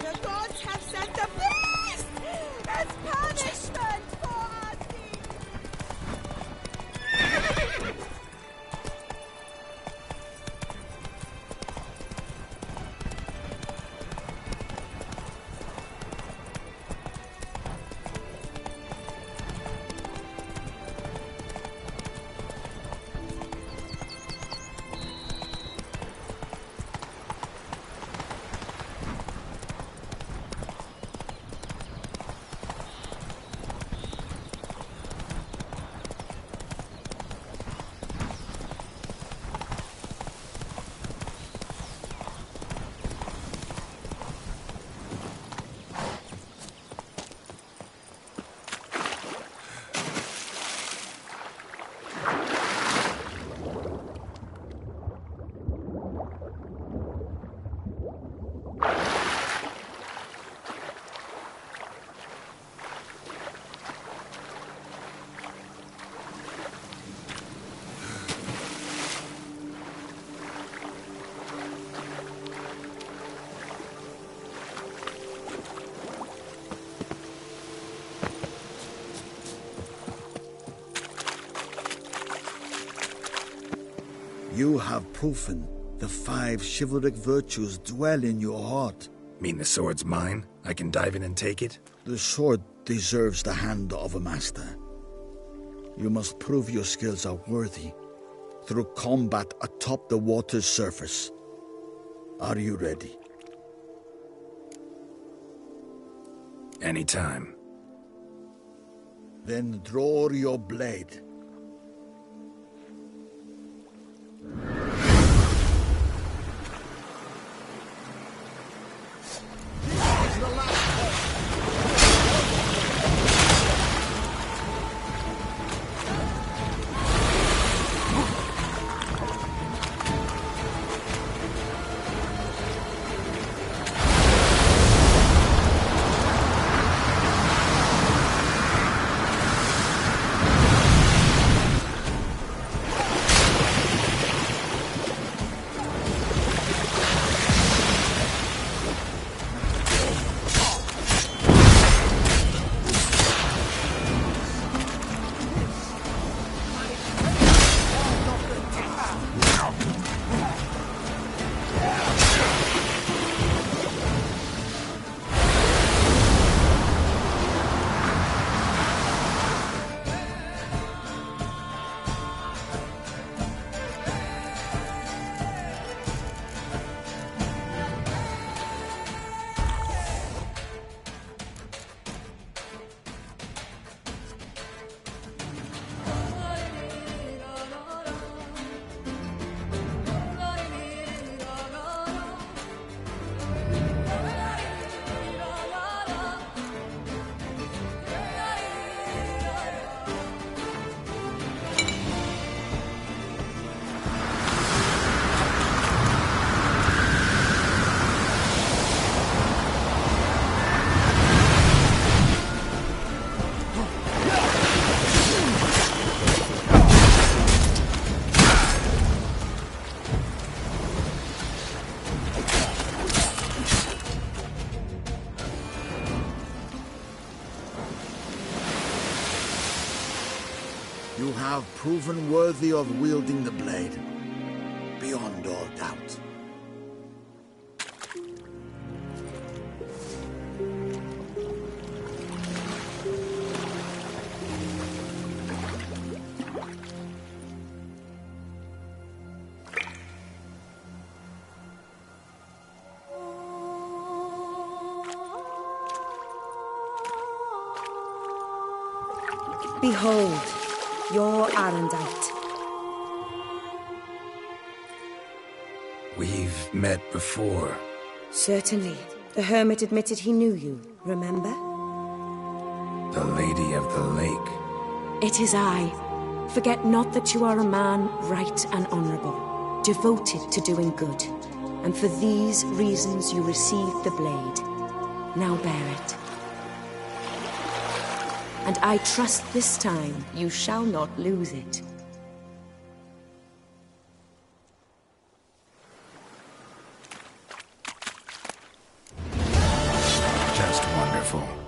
S11: The gods have sent the beast as punishment for our deeds.
S7: You have proven the 5 chivalric virtues dwell in your heart.
S5: Mean the sword's mine? I can dive in and take it?
S7: The sword deserves the hand of a master. You must prove your skills are worthy through combat atop the water's surface. Are you ready?
S5: Anytime.
S7: Then draw your blade. You have proven worthy of wielding the blade, beyond all doubt.
S13: Behold, your Arendite.
S5: We've met before.
S13: Certainly. The hermit admitted he knew you, remember?
S5: The Lady of the Lake.
S13: It is I. Forget not that you are a man right and honorable, devoted to doing good. And for these reasons you received the blade. Now bear it. And I trust this time you shall not lose it.
S5: careful.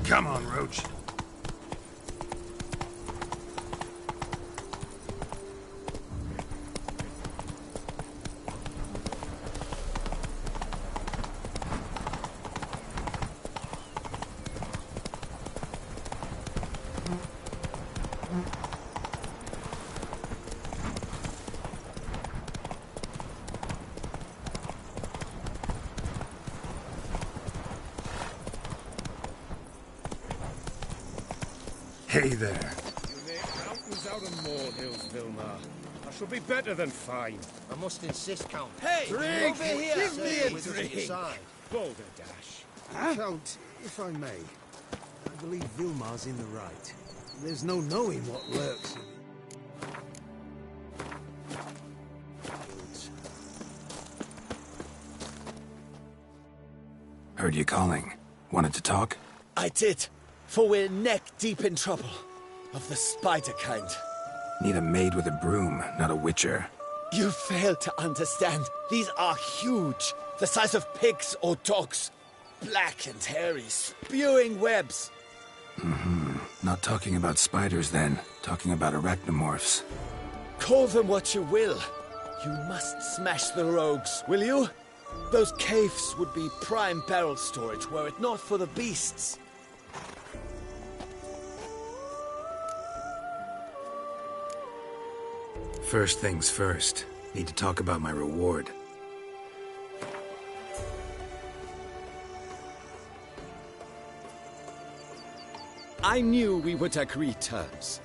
S5: Come on, Roach. Hey there.
S1: You make mountains out of molehills, Vilmar. I shall be better than fine.
S14: I must insist, Count.
S10: Hey,
S14: drink!
S10: over here!
S14: Give me a
S10: drink!
S1: Boulder Dash.
S14: Huh? Count, if I may, I believe Vilmar's in the right. There's no knowing what lurks in
S5: Heard you calling. Wanted to talk?
S10: I did, for we're neck-deep in trouble. Of the spider kind.
S5: Need a maid with a broom, not a witcher.
S10: You fail to understand. These are huge. The size of pigs or dogs. Black and hairy, spewing webs.
S5: Not talking about spiders then. Talking about arachnomorphs.
S10: Call them what you will. You must smash the rogues, will you? Those caves would be prime barrel storage were it not for the beasts.
S5: First things first. Need to talk about my reward.
S10: I knew we would agree terms.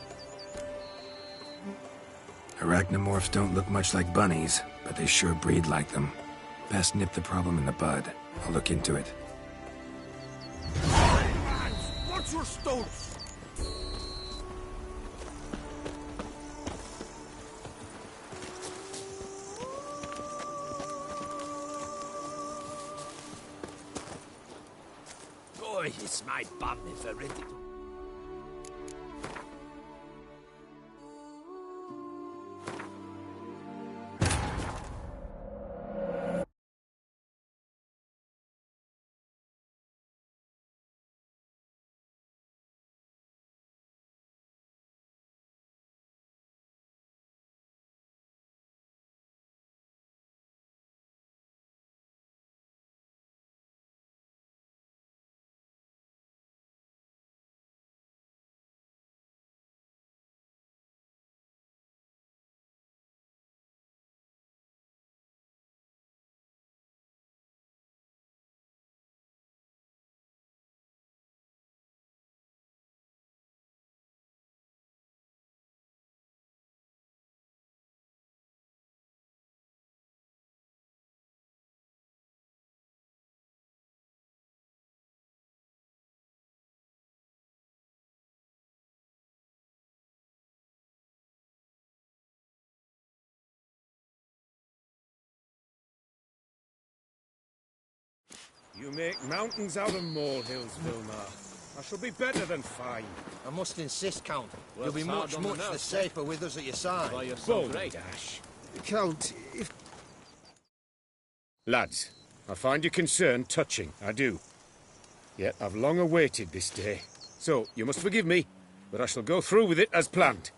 S5: Arachnomorphs don't look much like bunnies, but they sure breed like them. Best nip the problem in the bud. I'll look into it.
S14: What's your stones?
S2: Boy, it's my bum if I read it.
S1: You make mountains out of molehills, Vilmar. I shall be better than fine.
S14: I must insist, Count.
S1: Well,
S14: You'll be much the safer with us at your side.
S1: Boulder Dash.
S14: Count, if...
S1: Lads, I find your concern touching, I do. Yet I've long awaited this day. So, you must forgive me, but I shall go through with it as planned.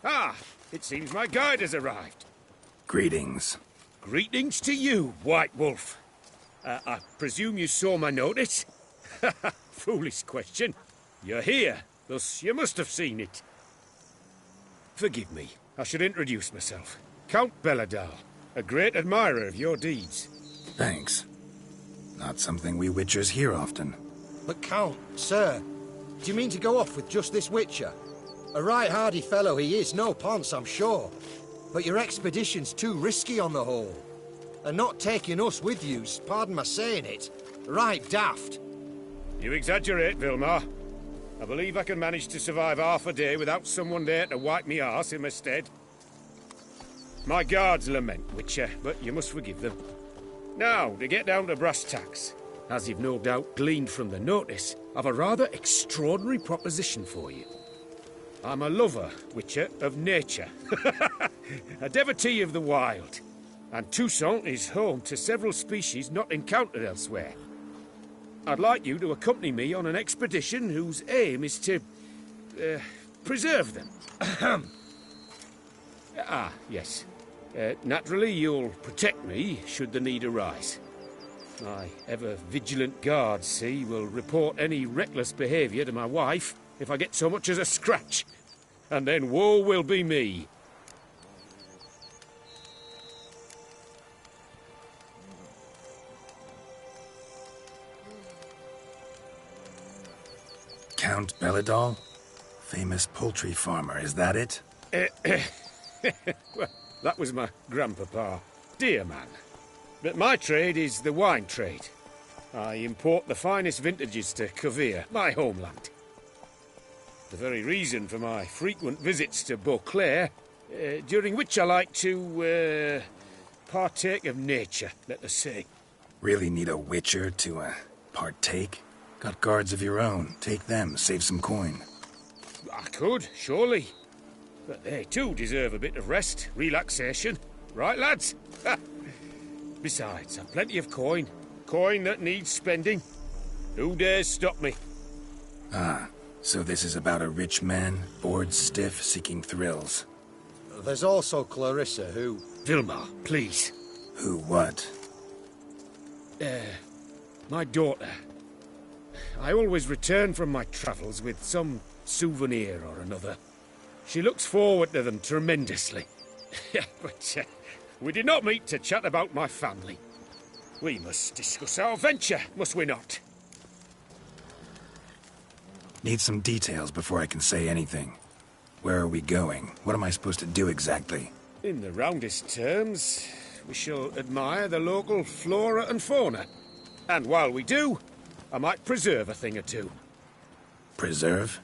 S1: Ah, it seems my guide has arrived.
S5: Greetings.
S1: Greetings to you, White Wolf. I presume you saw my notice? Foolish question. You're here, thus you must have seen it. Forgive me, I should introduce myself. Count Belladal, a great admirer of your deeds.
S5: Thanks. Not something we witchers hear often.
S14: But Count, sir, do you mean to go off with just this witcher? A right hardy fellow he is, no ponce, I'm sure. But your expedition's too risky on the whole. And not taking us with you's, pardon my saying it, right daft.
S1: You exaggerate, Vilmar. I believe I can manage to survive half a day without someone there to wipe me arse in my stead. My guards lament, Witcher, but you must forgive them. Now, to get down to brass tacks. As you've no doubt gleaned from the notice, I've a rather extraordinary proposition for you. I'm a lover, Witcher, of nature. A devotee of the wild. And Toussaint is home to several species not encountered elsewhere. I'd like you to accompany me on an expedition whose aim is to preserve them. Yes. Naturally, you'll protect me should the need arise. My ever-vigilant guards, see, will report any reckless behaviour to my wife if I get so much as a scratch. And then woe will be me.
S5: Count Belladol? Famous poultry farmer, is that it?
S1: Well, that was my grandpapa. Dear man. But my trade is the wine trade. I import the finest vintages to Kavir, my homeland. The very reason for my frequent visits to Beauclair, during which I like to, partake of nature, let us say.
S5: Really need a witcher to, partake? Got guards of your own. Take them, save some coin.
S1: I could, surely. But they too deserve a bit of rest, relaxation. Right, lads? Besides, I've plenty of coin. Coin that needs spending. Who dares stop me?
S5: Ah, so this is about a rich man, bored stiff, seeking thrills.
S14: There's also Clarissa, who...
S1: Vilma, please.
S5: Who what?
S1: My daughter. I always return from my travels with some souvenir or another. She looks forward to them tremendously. But we did not meet to chat about my family. We must discuss our venture, must we not?
S5: Need some details before I can say anything. Where are we going? What am I supposed to do exactly?
S1: In the roundest terms, we shall admire the local flora and fauna. And while we do, I might preserve a thing or two.
S5: Preserve?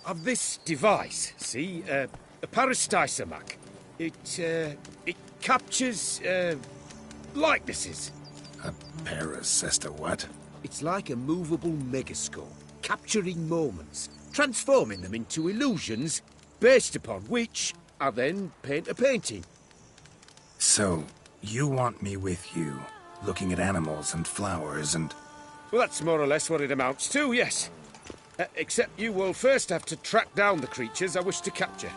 S1: Of this device, see? A parastisomac. It captures, likenesses.
S5: A parasesta what?
S1: It's like a movable megascope, capturing moments, transforming them into illusions, based upon which I then paint a painting.
S5: So, you want me with you, looking at animals and flowers and...
S1: Well, that's more or less what it amounts to, yes. Except you will first have to track down the creatures I wish to capture.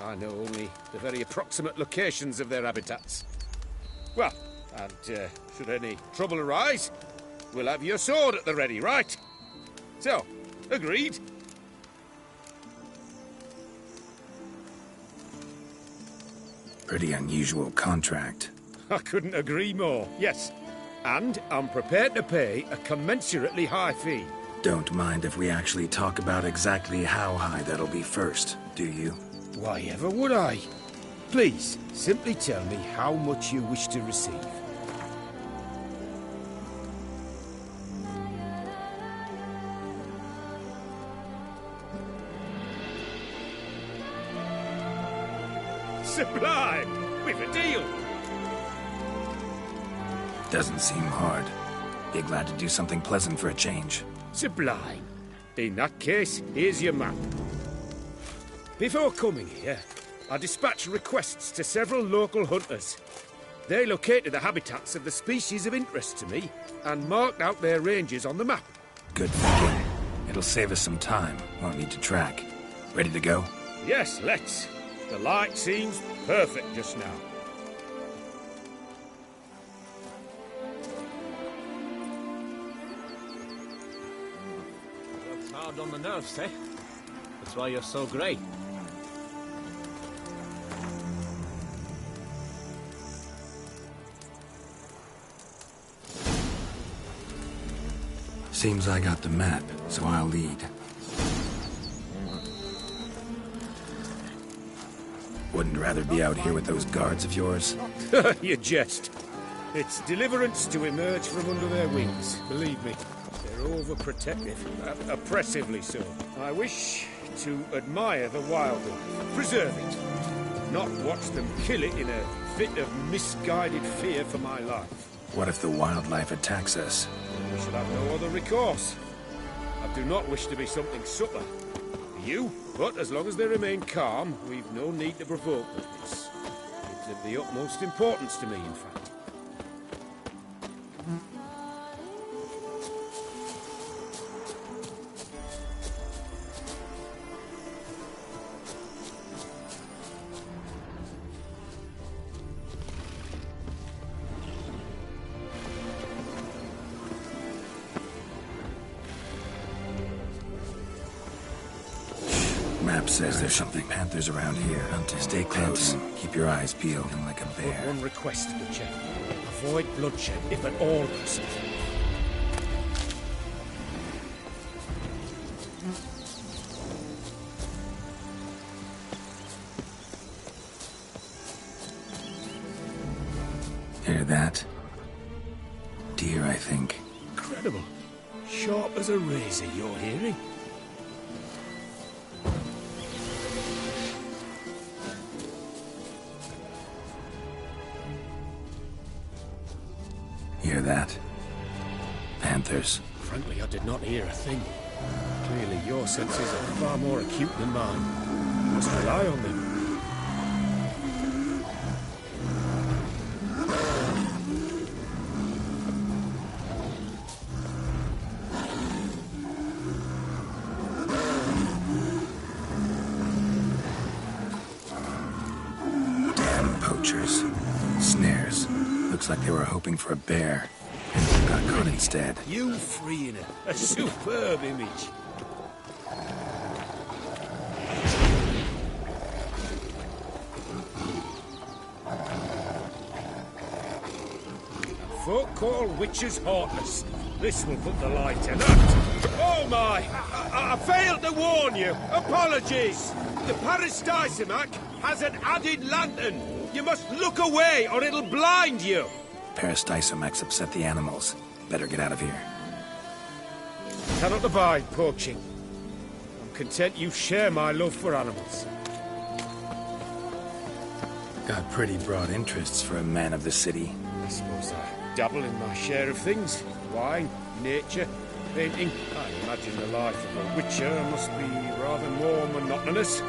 S1: I know only the very approximate locations of their habitats. Well, and should any trouble arise, we'll have your sword at the ready, right? So, agreed?
S5: Pretty unusual contract.
S1: I couldn't agree more, yes. And I'm prepared to pay a commensurately high fee.
S5: Don't mind if we actually talk about exactly how high that'll be first, do you?
S1: Why ever would I? Please, simply tell me how much you wish to receive. Sublime! We've a deal!
S5: Doesn't seem hard. Be glad to do something pleasant for a change.
S1: Sublime. In that case, here's your map. Before coming here, I dispatched requests to several local hunters. They located the habitats of the species of interest to me and marked out their ranges on the map.
S5: Good thinking. It'll save us some time. Won't need to track. Ready to go?
S1: Yes, let's. The light seems perfect just now.
S15: Works hard on the nerves, eh? That's why you're so great.
S5: Seems I got the map, so I'll lead. Wouldn't rather be out here with those guards of yours?
S1: You jest. It's deliverance to emerge from under their wings, believe me. They're overprotective, oppressively so. I wish to admire the wildlife, preserve it, not watch them kill it in a fit of misguided fear for my life.
S5: What if the wildlife attacks us?
S1: We shall have no other recourse. I do not wish to be something subtler for you, but as long as they remain calm, we've no need to provoke them. It's of the utmost importance to me, in fact.
S5: Map says there's something panthers around here. Stay close. Keep your eyes peeled and like a bear.
S1: One request, Butcher. Avoid bloodshed, if at all possible.
S5: Hear that? Deer, I think.
S1: Incredible. Sharp as a razor, your hearing.
S5: Hear that? Panthers.
S1: Frankly, I did not hear a thing. Clearly, your senses are far more acute than mine. You must rely on them.
S5: Damn poachers. Snares. Looks like they were hoping for a bear. And got caught instead.
S1: You freeing her. A superb image. Folk call witches heartless. This will put the light in that. Oh my! I failed to warn you. Apologies. The Parasticimac has an added lantern. You must look away or it'll blind you.
S5: Parasticimacs upset the animals. Better get out of here.
S1: Cannot abide poaching. I'm content you share my love for animals.
S5: Got pretty broad interests for a man of the city.
S1: I suppose I dabble in my share of things. Wine, nature, painting. I imagine the life of a witcher must be rather more monotonous.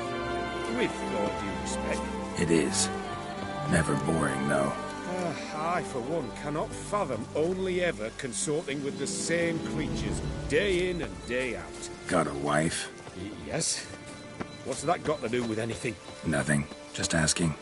S1: With all due respect.
S5: It is. Never boring, though.
S1: I, for one, cannot fathom only ever consorting with the same creatures, day in and day out.
S5: Got a wife?
S1: Yes. What's that got to do with anything?
S5: Nothing. Just asking.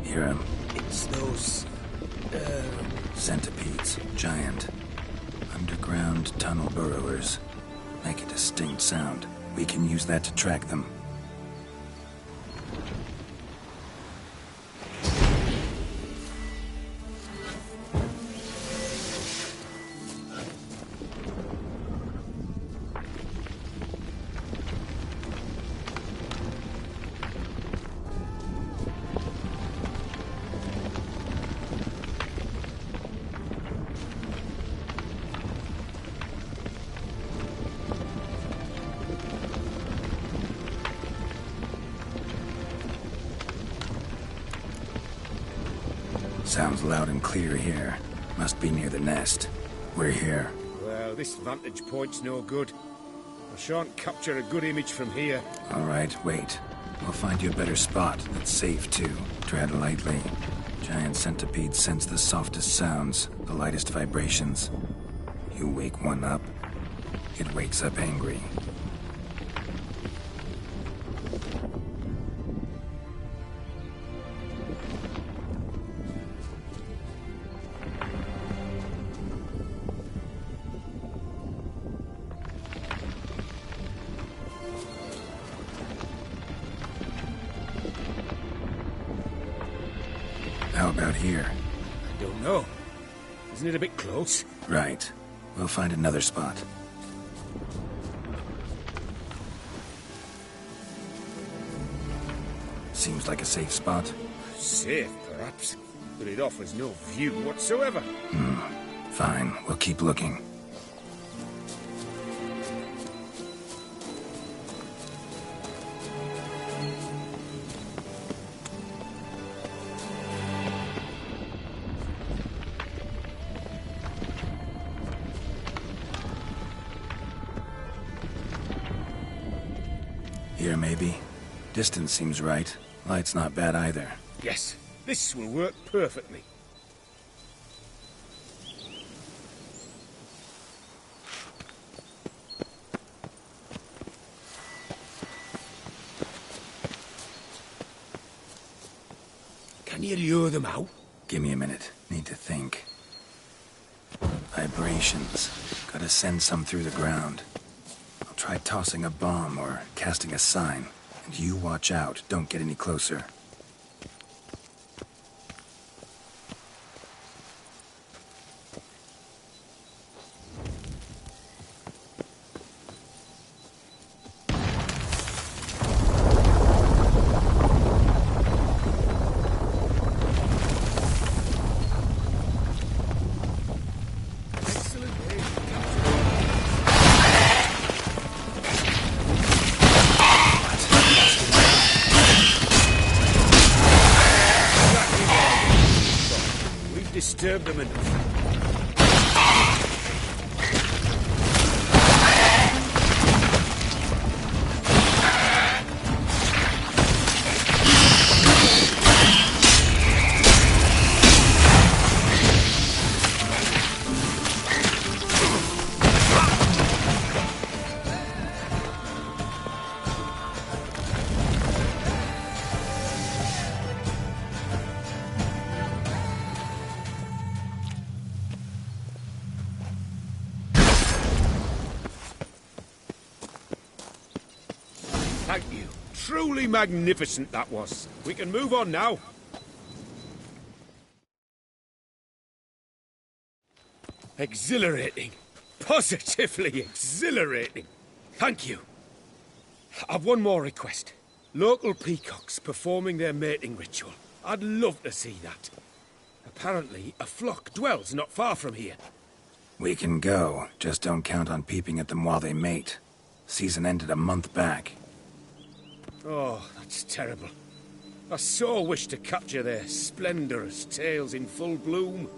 S5: Hear him.
S1: It's those...
S5: centipedes. Giant. Underground tunnel burrowers. Make a distinct sound. We can use that to track them. Sounds loud and clear here. Must be near the nest. We're here.
S1: Well, this vantage point's no good. I shan't capture a good image from here.
S5: All right, wait. We'll find you a better spot that's safe, too. Tread lightly. Giant centipedes sense the softest sounds, the lightest vibrations. You wake one up, it wakes up angry. How about here?
S1: I don't know. Isn't it a bit close?
S5: Right. We'll find another spot. Seems like a safe spot.
S1: Safe, perhaps. But it offers no view whatsoever.
S5: Fine. We'll keep looking. Here, maybe? Distance seems right. Light's not bad either.
S1: Yes, this will work perfectly. Can you lure them out?
S5: Give me a minute. Need to think. Vibrations. Gotta send some through the ground. I'll try tossing a bomb or casting a sign. And you watch out. Don't get any closer.
S1: Disturbed them enough. Thank you. Truly magnificent that was. We can move on now. Exhilarating. Positively exhilarating. Thank you. I've one more request. Local peacocks performing their mating ritual. I'd love to see that. Apparently, a flock dwells not far from here.
S5: We can go. Just don't count on peeping at them while they mate. Season ended a month back.
S1: Oh, that's terrible. I so wish to capture their splendorous tails in full bloom.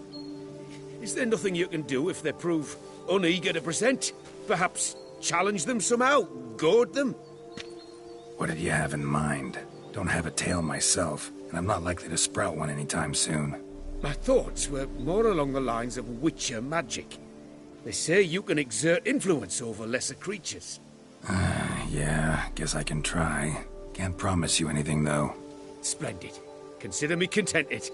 S1: Is there nothing you can do if they prove uneager to present? Perhaps challenge them somehow? Goad them?
S5: What did you have in mind? Don't have a tail myself, and I'm not likely to sprout one anytime soon.
S1: My thoughts were more along the lines of witcher magic. They say you can exert influence over lesser creatures.
S5: Yeah, guess I can try. Can't promise you anything, though.
S1: Splendid. Consider me contented.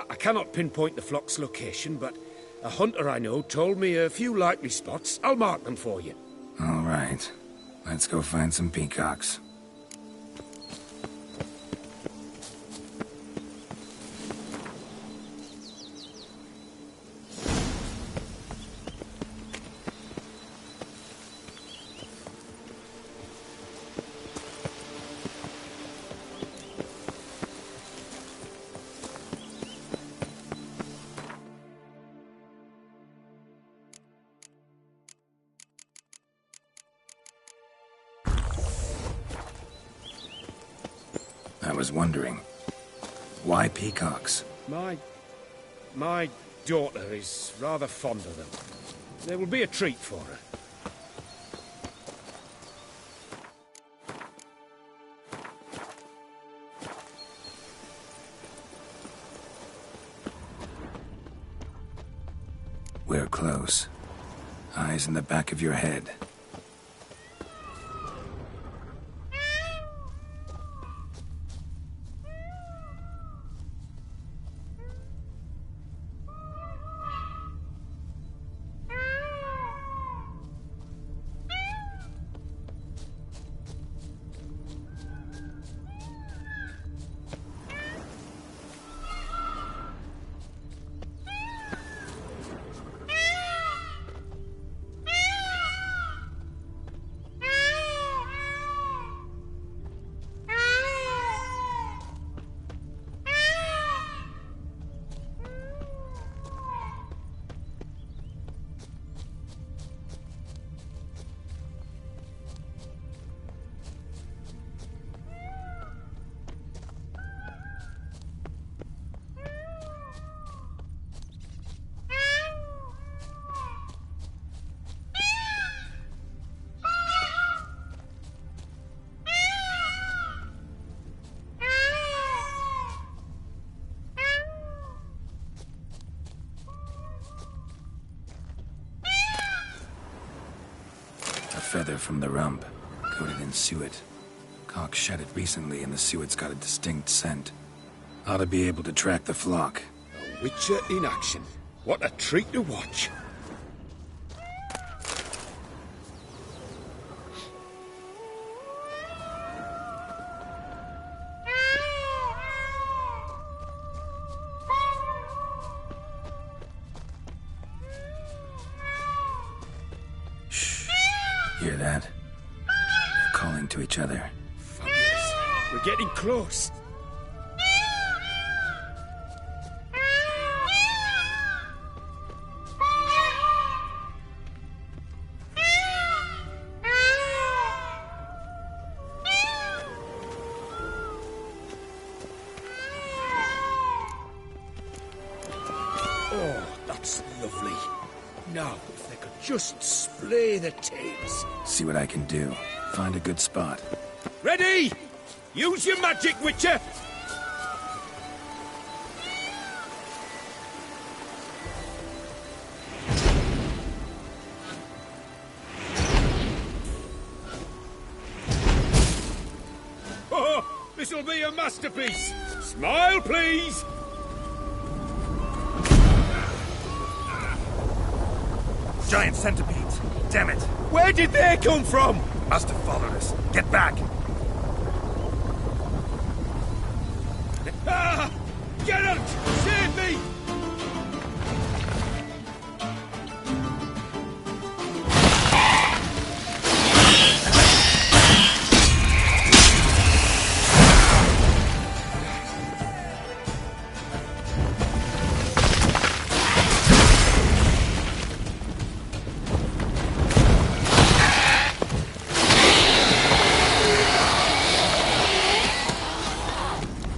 S1: I cannot pinpoint the flock's location, but a hunter I know told me a few likely spots. I'll mark them for you.
S5: All right. Let's go find some peacocks. I was wondering, why peacocks?
S1: My daughter is rather fond of them. They will be a treat for her.
S5: We're close. Eyes in the back of your head. Feather from the rump, coated in suet. Cock shed it recently and the suet's got a distinct scent. Ought to be able to track the flock.
S1: A Witcher in action. What a treat to watch.
S5: Hear that? They're calling to each other.
S1: Fabulous. We're getting close. Oh, that's lovely. Now, if they could just splay the tails.
S5: See what I can do. Find a good spot.
S1: Ready? Use your magic, Witcher! Oh, this'll be a masterpiece! Smile, please!
S16: Giant centipedes. Damn it.
S1: Where did they come from?
S16: Must have followed us. Get back.
S1: Ah! Geralt! Save me!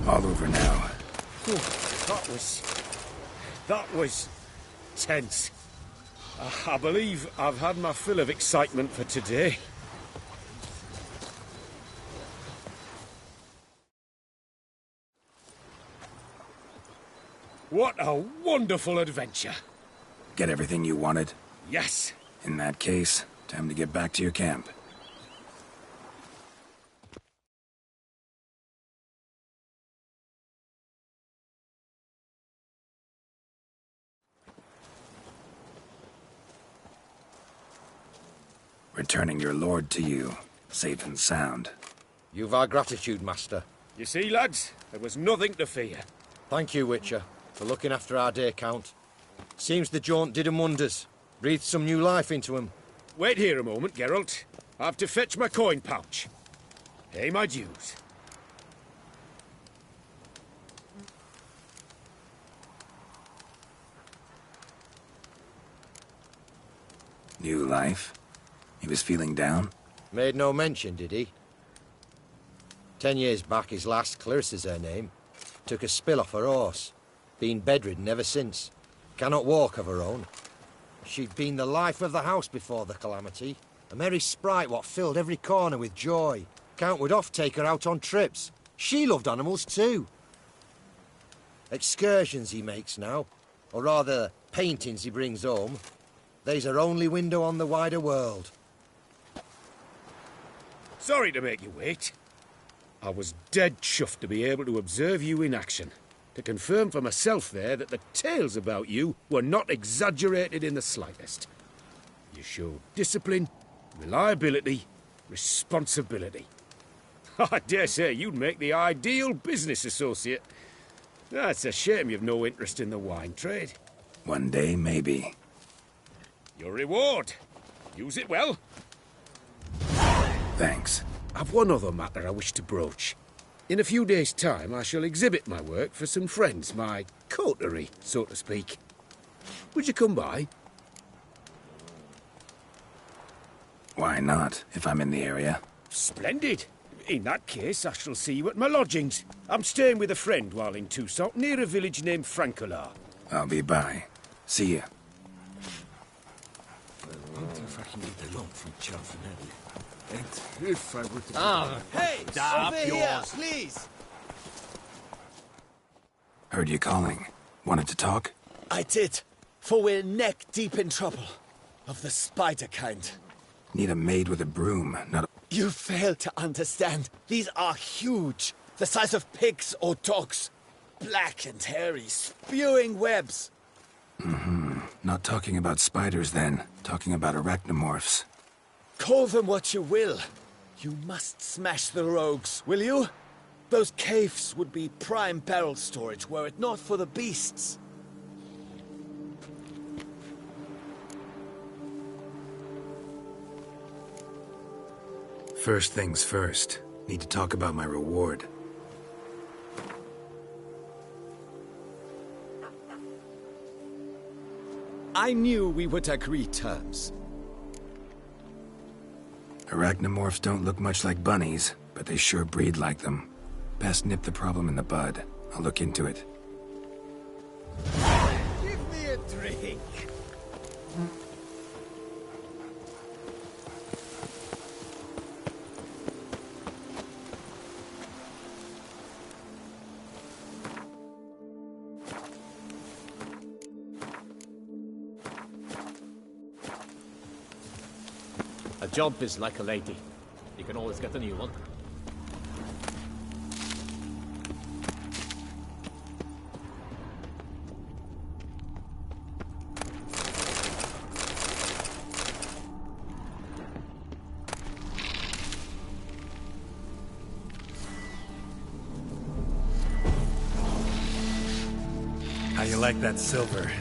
S5: All over now.
S1: That was tense. I believe I've had my fill of excitement for today. What a wonderful adventure.
S5: Get everything you wanted?
S1: Yes.
S5: In that case, time to get back to your camp. Returning your lord to you, safe and sound.
S14: You've our gratitude, Master.
S1: You see, lads, there was nothing to fear.
S14: Thank you, Witcher, for looking after our day count. Seems the jaunt did 'em wonders. Breathed some new life into 'em.
S1: Wait here a moment, Geralt. I have to fetch my coin pouch. Pay my dues.
S5: New life? He was feeling down?
S14: Made no mention, did he? 10 years back, his lass, Clarissa's her name, took a spill off her horse. Been bedridden ever since. Cannot walk of her own. She'd been the life of the house before the calamity. A merry sprite what filled every corner with joy. Count would oft take her out on trips. She loved animals too. Excursions he makes now, or rather, paintings he brings home. They's her only window on the wider world.
S1: Sorry to make you wait. I was dead chuffed to be able to observe you in action. To confirm for myself there that the tales about you were not exaggerated in the slightest. You showed discipline, reliability, responsibility. I dare say you'd make the ideal business associate. It's a shame you've no interest in the wine trade.
S5: One day, maybe.
S1: Your reward. Use it well.
S5: Thanks.
S1: I've one other matter I wish to broach. In a few days' time, I shall exhibit my work for some friends, my coterie, so to speak. Would you come by?
S5: Why not, if I'm in the area?
S1: Splendid. In that case, I shall see you at my lodgings. I'm staying with a friend while in Toussaint, near a village named Francolar.
S5: I'll be by. See ya.
S8: I wonder if I can get along from Ciafanelli. And if I were to...
S10: Hey!
S8: Stop
S10: over here, please!
S5: Heard you calling. Wanted to talk?
S10: I did, for we're neck deep in trouble. Of the spider kind.
S5: Need a maid with a broom, not a...
S10: You fail to understand. These are huge. The size of pigs or dogs. black and hairy, spewing webs.
S5: Not talking about spiders then. Talking about arachnomorphs.
S10: Call them what you will. You must smash the rogues, will you? Those caves would be prime barrel storage were it not for the beasts.
S5: First things first. Need to talk about my reward.
S10: I knew we would agree terms.
S5: Arachnomorphs don't look much like bunnies, but they sure breed like them. Best nip the problem in the bud. I'll look into it.
S10: Give me a drink.
S15: A job is like a lady. You can always get a new one.
S5: How you like that silver?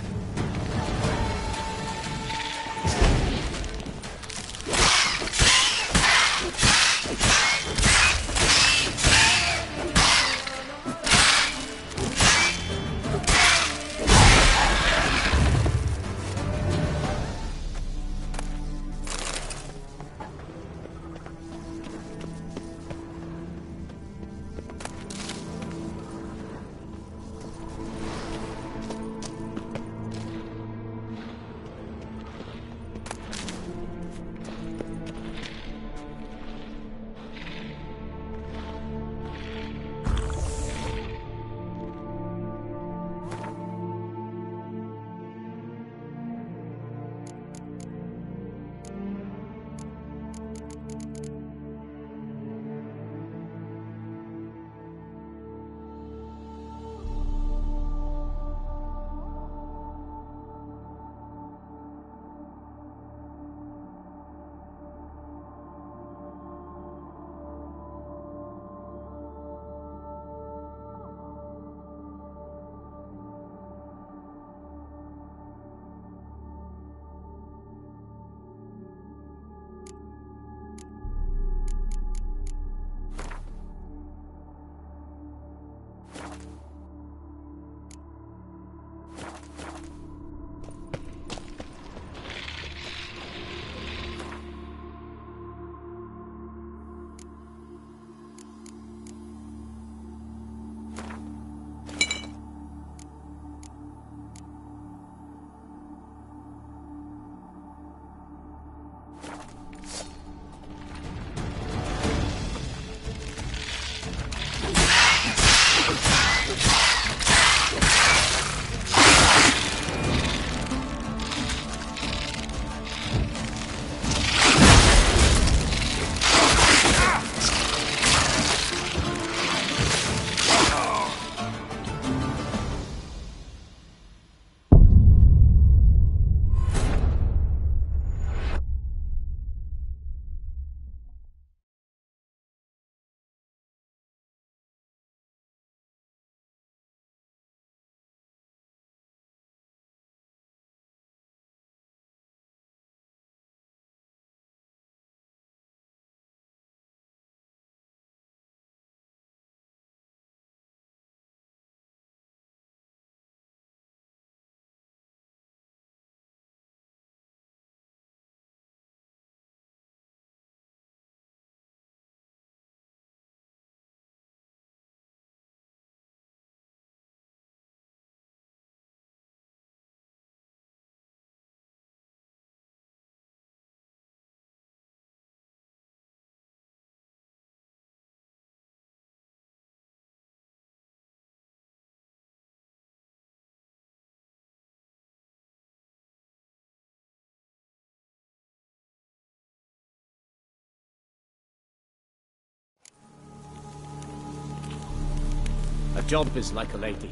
S15: A job is like a lady.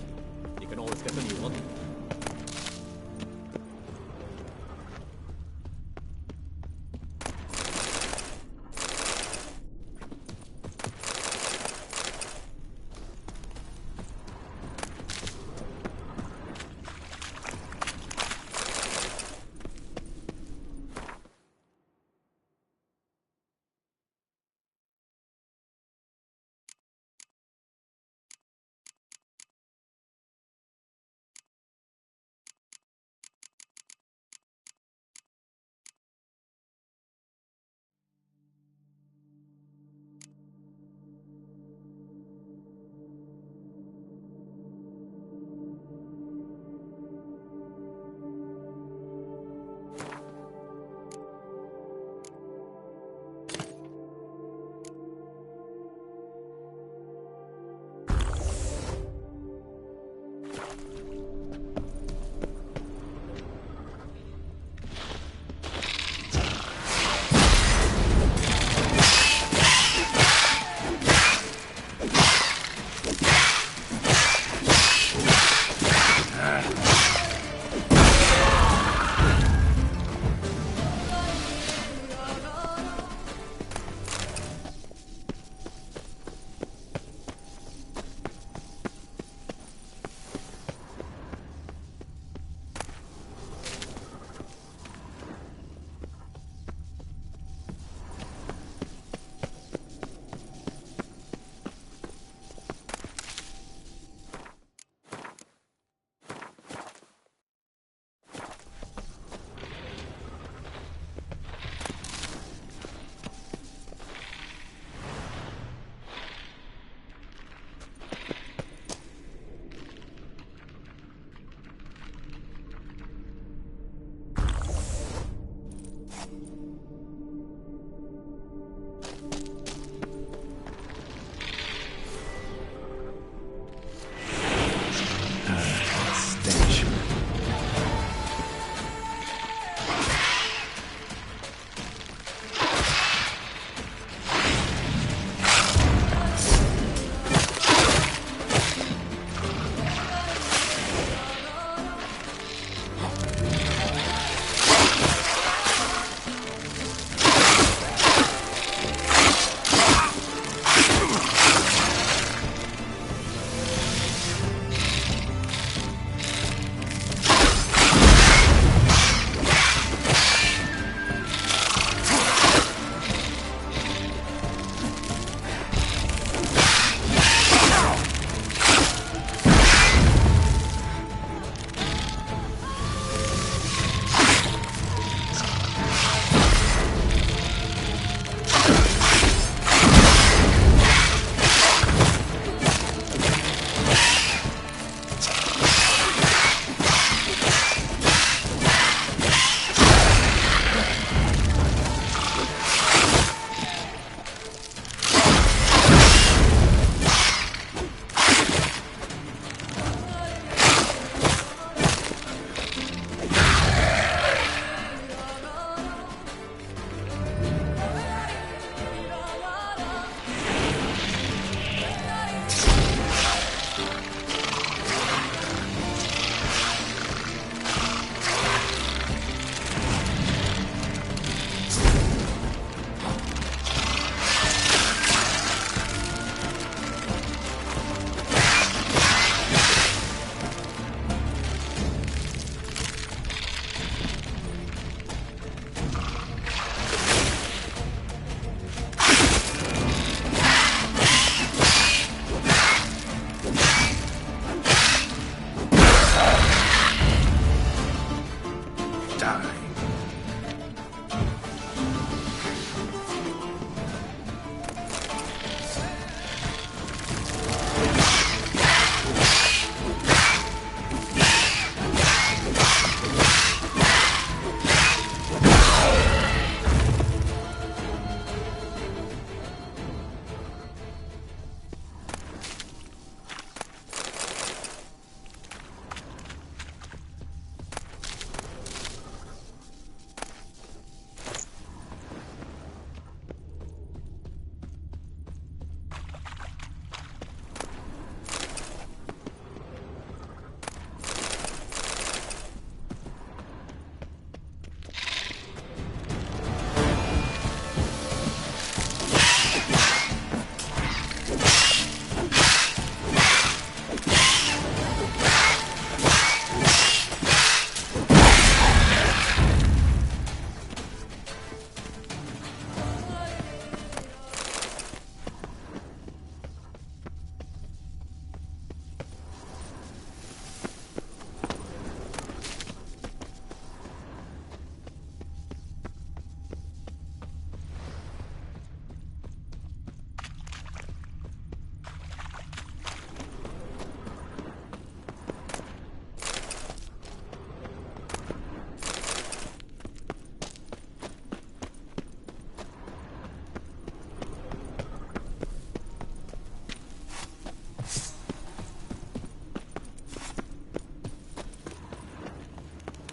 S15: You can always get a new one.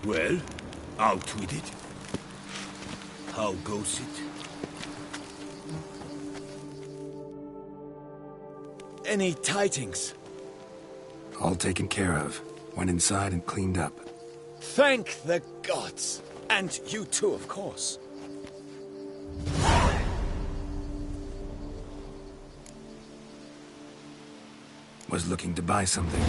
S8: Well, out with it. How goes it?
S10: Any tidings?
S5: All taken care of. Went inside and cleaned up.
S10: Thank the gods! And you too, of course.
S5: Was looking to buy something.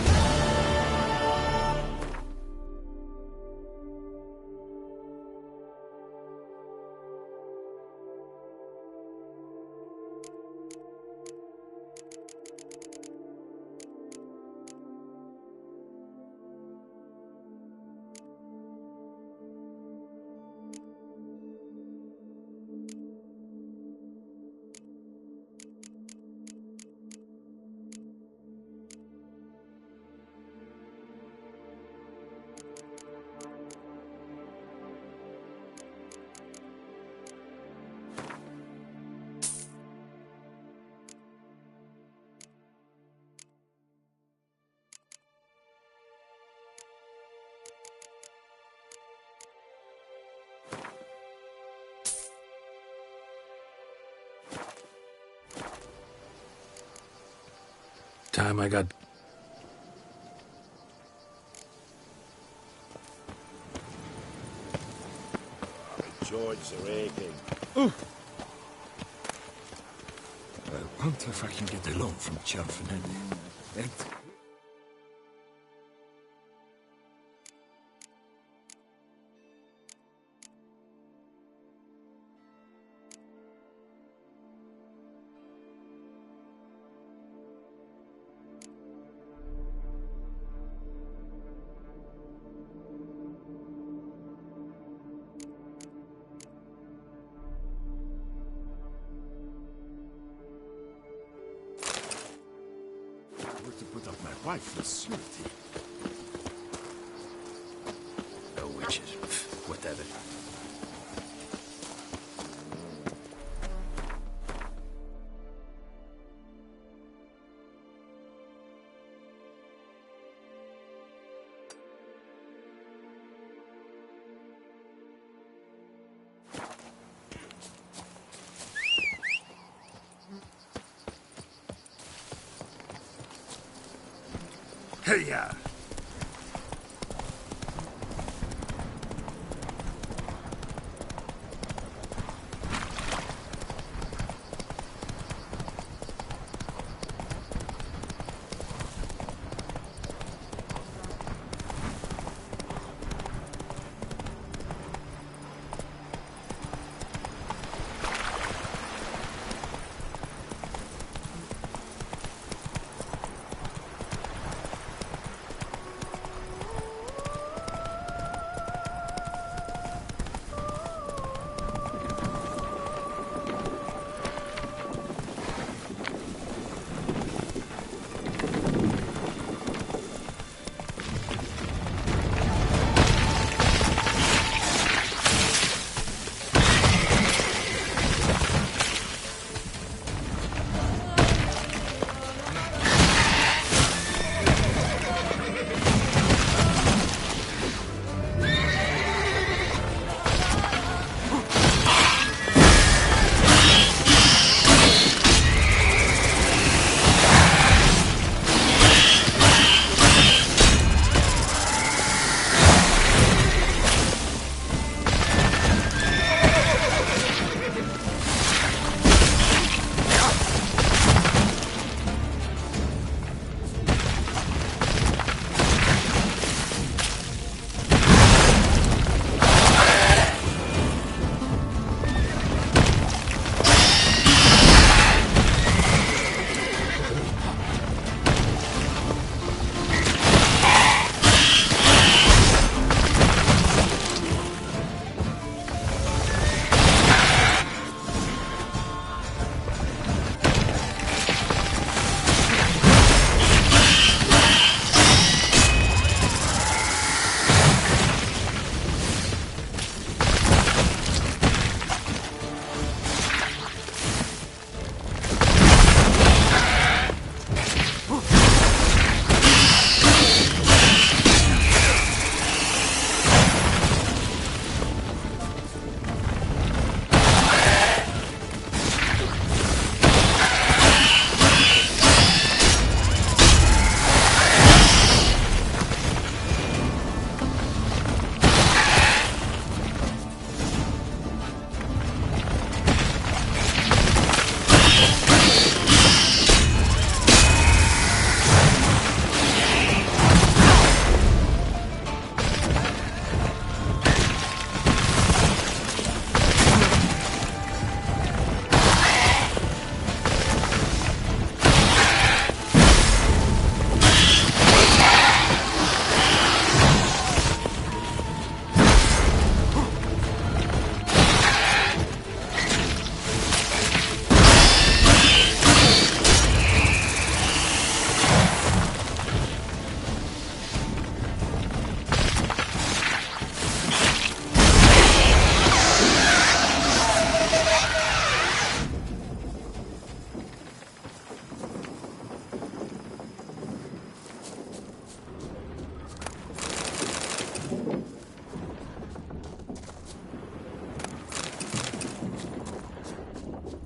S5: Time I got...
S6: George's are aching.
S8: I wonder if I can get a loan from Cianfinelli. And... to put up my wife for surety.
S2: No witches. Whatever.
S8: Hey-ya!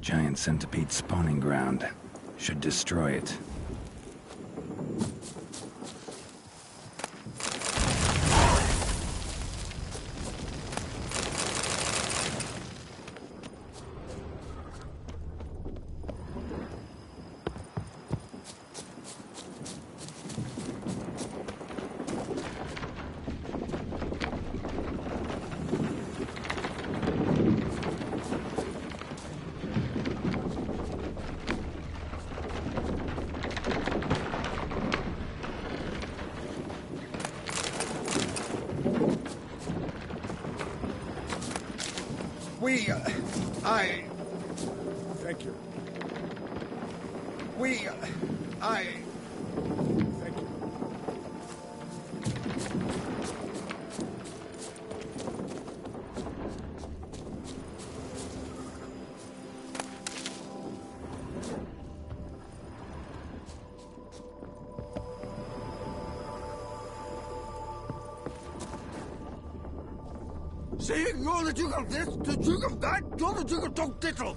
S5: Giant centipede spawning ground. Should destroy it.
S6: Thank you. Thank you.
S7: Saying you're the Duke of this, the Duke of that, you're the Duke of Dog Tittle.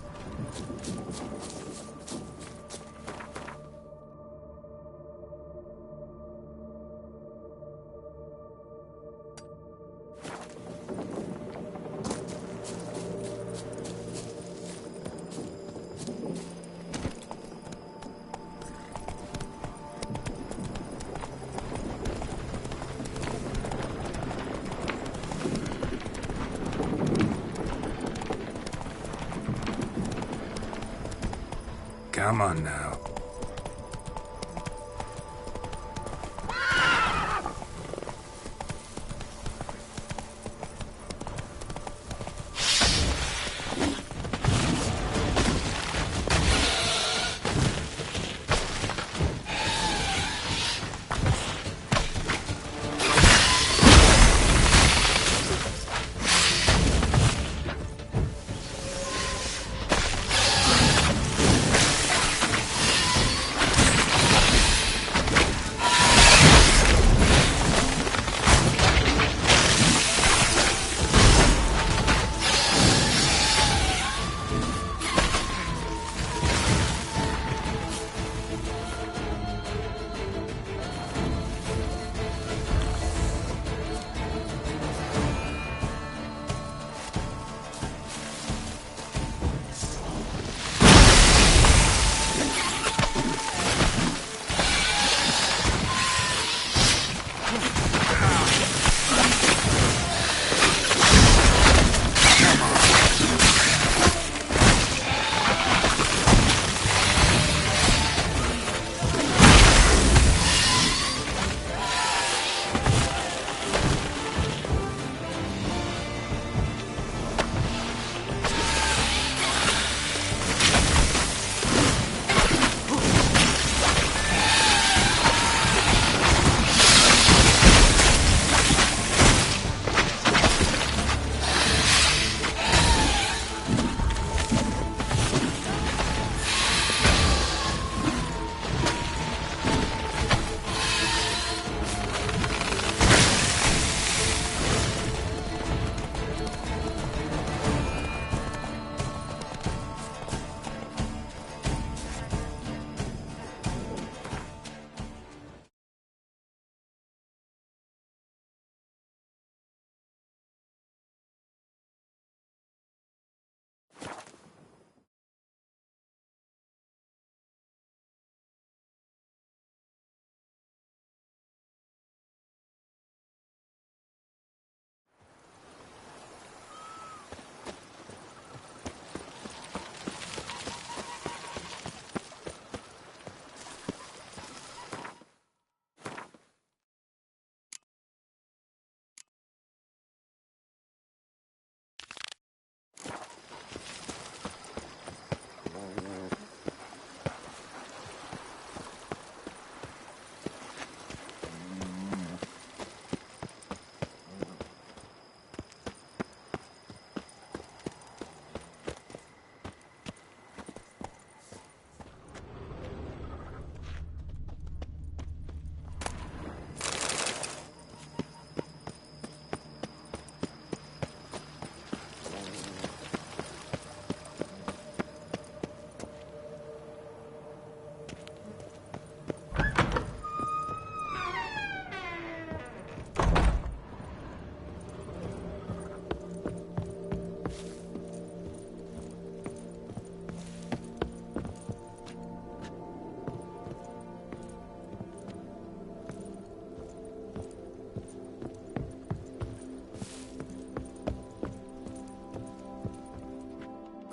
S5: Come on now.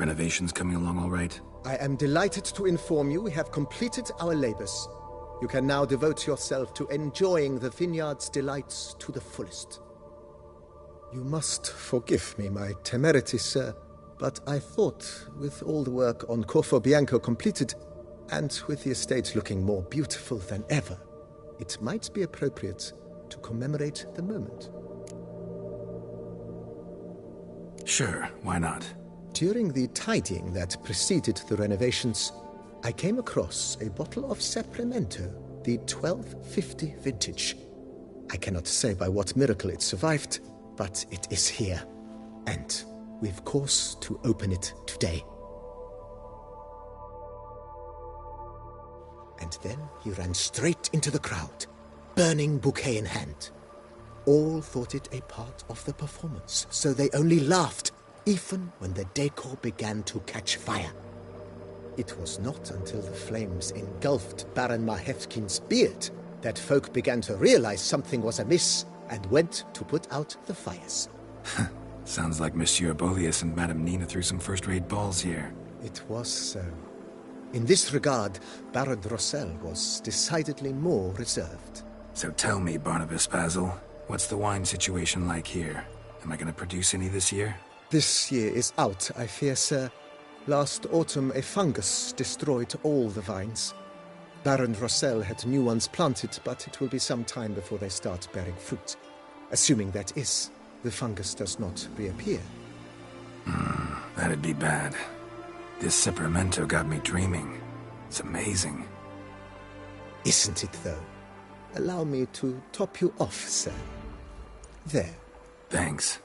S5: Renovations coming along all right?
S12: I am delighted to inform you we have completed our labors. You can now devote yourself to enjoying the vineyard's delights to the fullest. You must forgive me my temerity, sir, but I thought, with all the work on Corvo Bianco completed, and with the estate looking more beautiful than ever, it might be appropriate to commemorate the moment.
S5: Sure, why not?
S12: During the tidying that preceded the renovations, I came across a bottle of Sapramento, the 1250 vintage. I cannot say by what miracle it survived, but it is here, and we've cause to open it today. And then he ran straight into the crowd, burning bouquet in hand. All thought it a part of the performance, so they only laughed, even when the decor began to catch fire. It was not until the flames engulfed Baron Mahevkin's beard that folk began to realize something was amiss and went to put out the fires.
S5: Sounds like Monsieur Bolius and Madame Nina threw some first-rate balls here.
S12: It was so. In this regard, Baron Rossel was decidedly more reserved.
S5: So tell me, Barnabas Basil, what's the wine situation like here? Am I going to produce any this year?
S12: This year is out, I fear, sir. Last autumn, a fungus destroyed all the vines. Baron Rossel had new ones planted, but it will be some time before they start bearing fruit. Assuming that is, the fungus does not reappear.
S5: That'd be bad. This Sapramento got me dreaming. It's amazing.
S12: Isn't it, though? Allow me to top you off, sir. There.
S5: Thanks.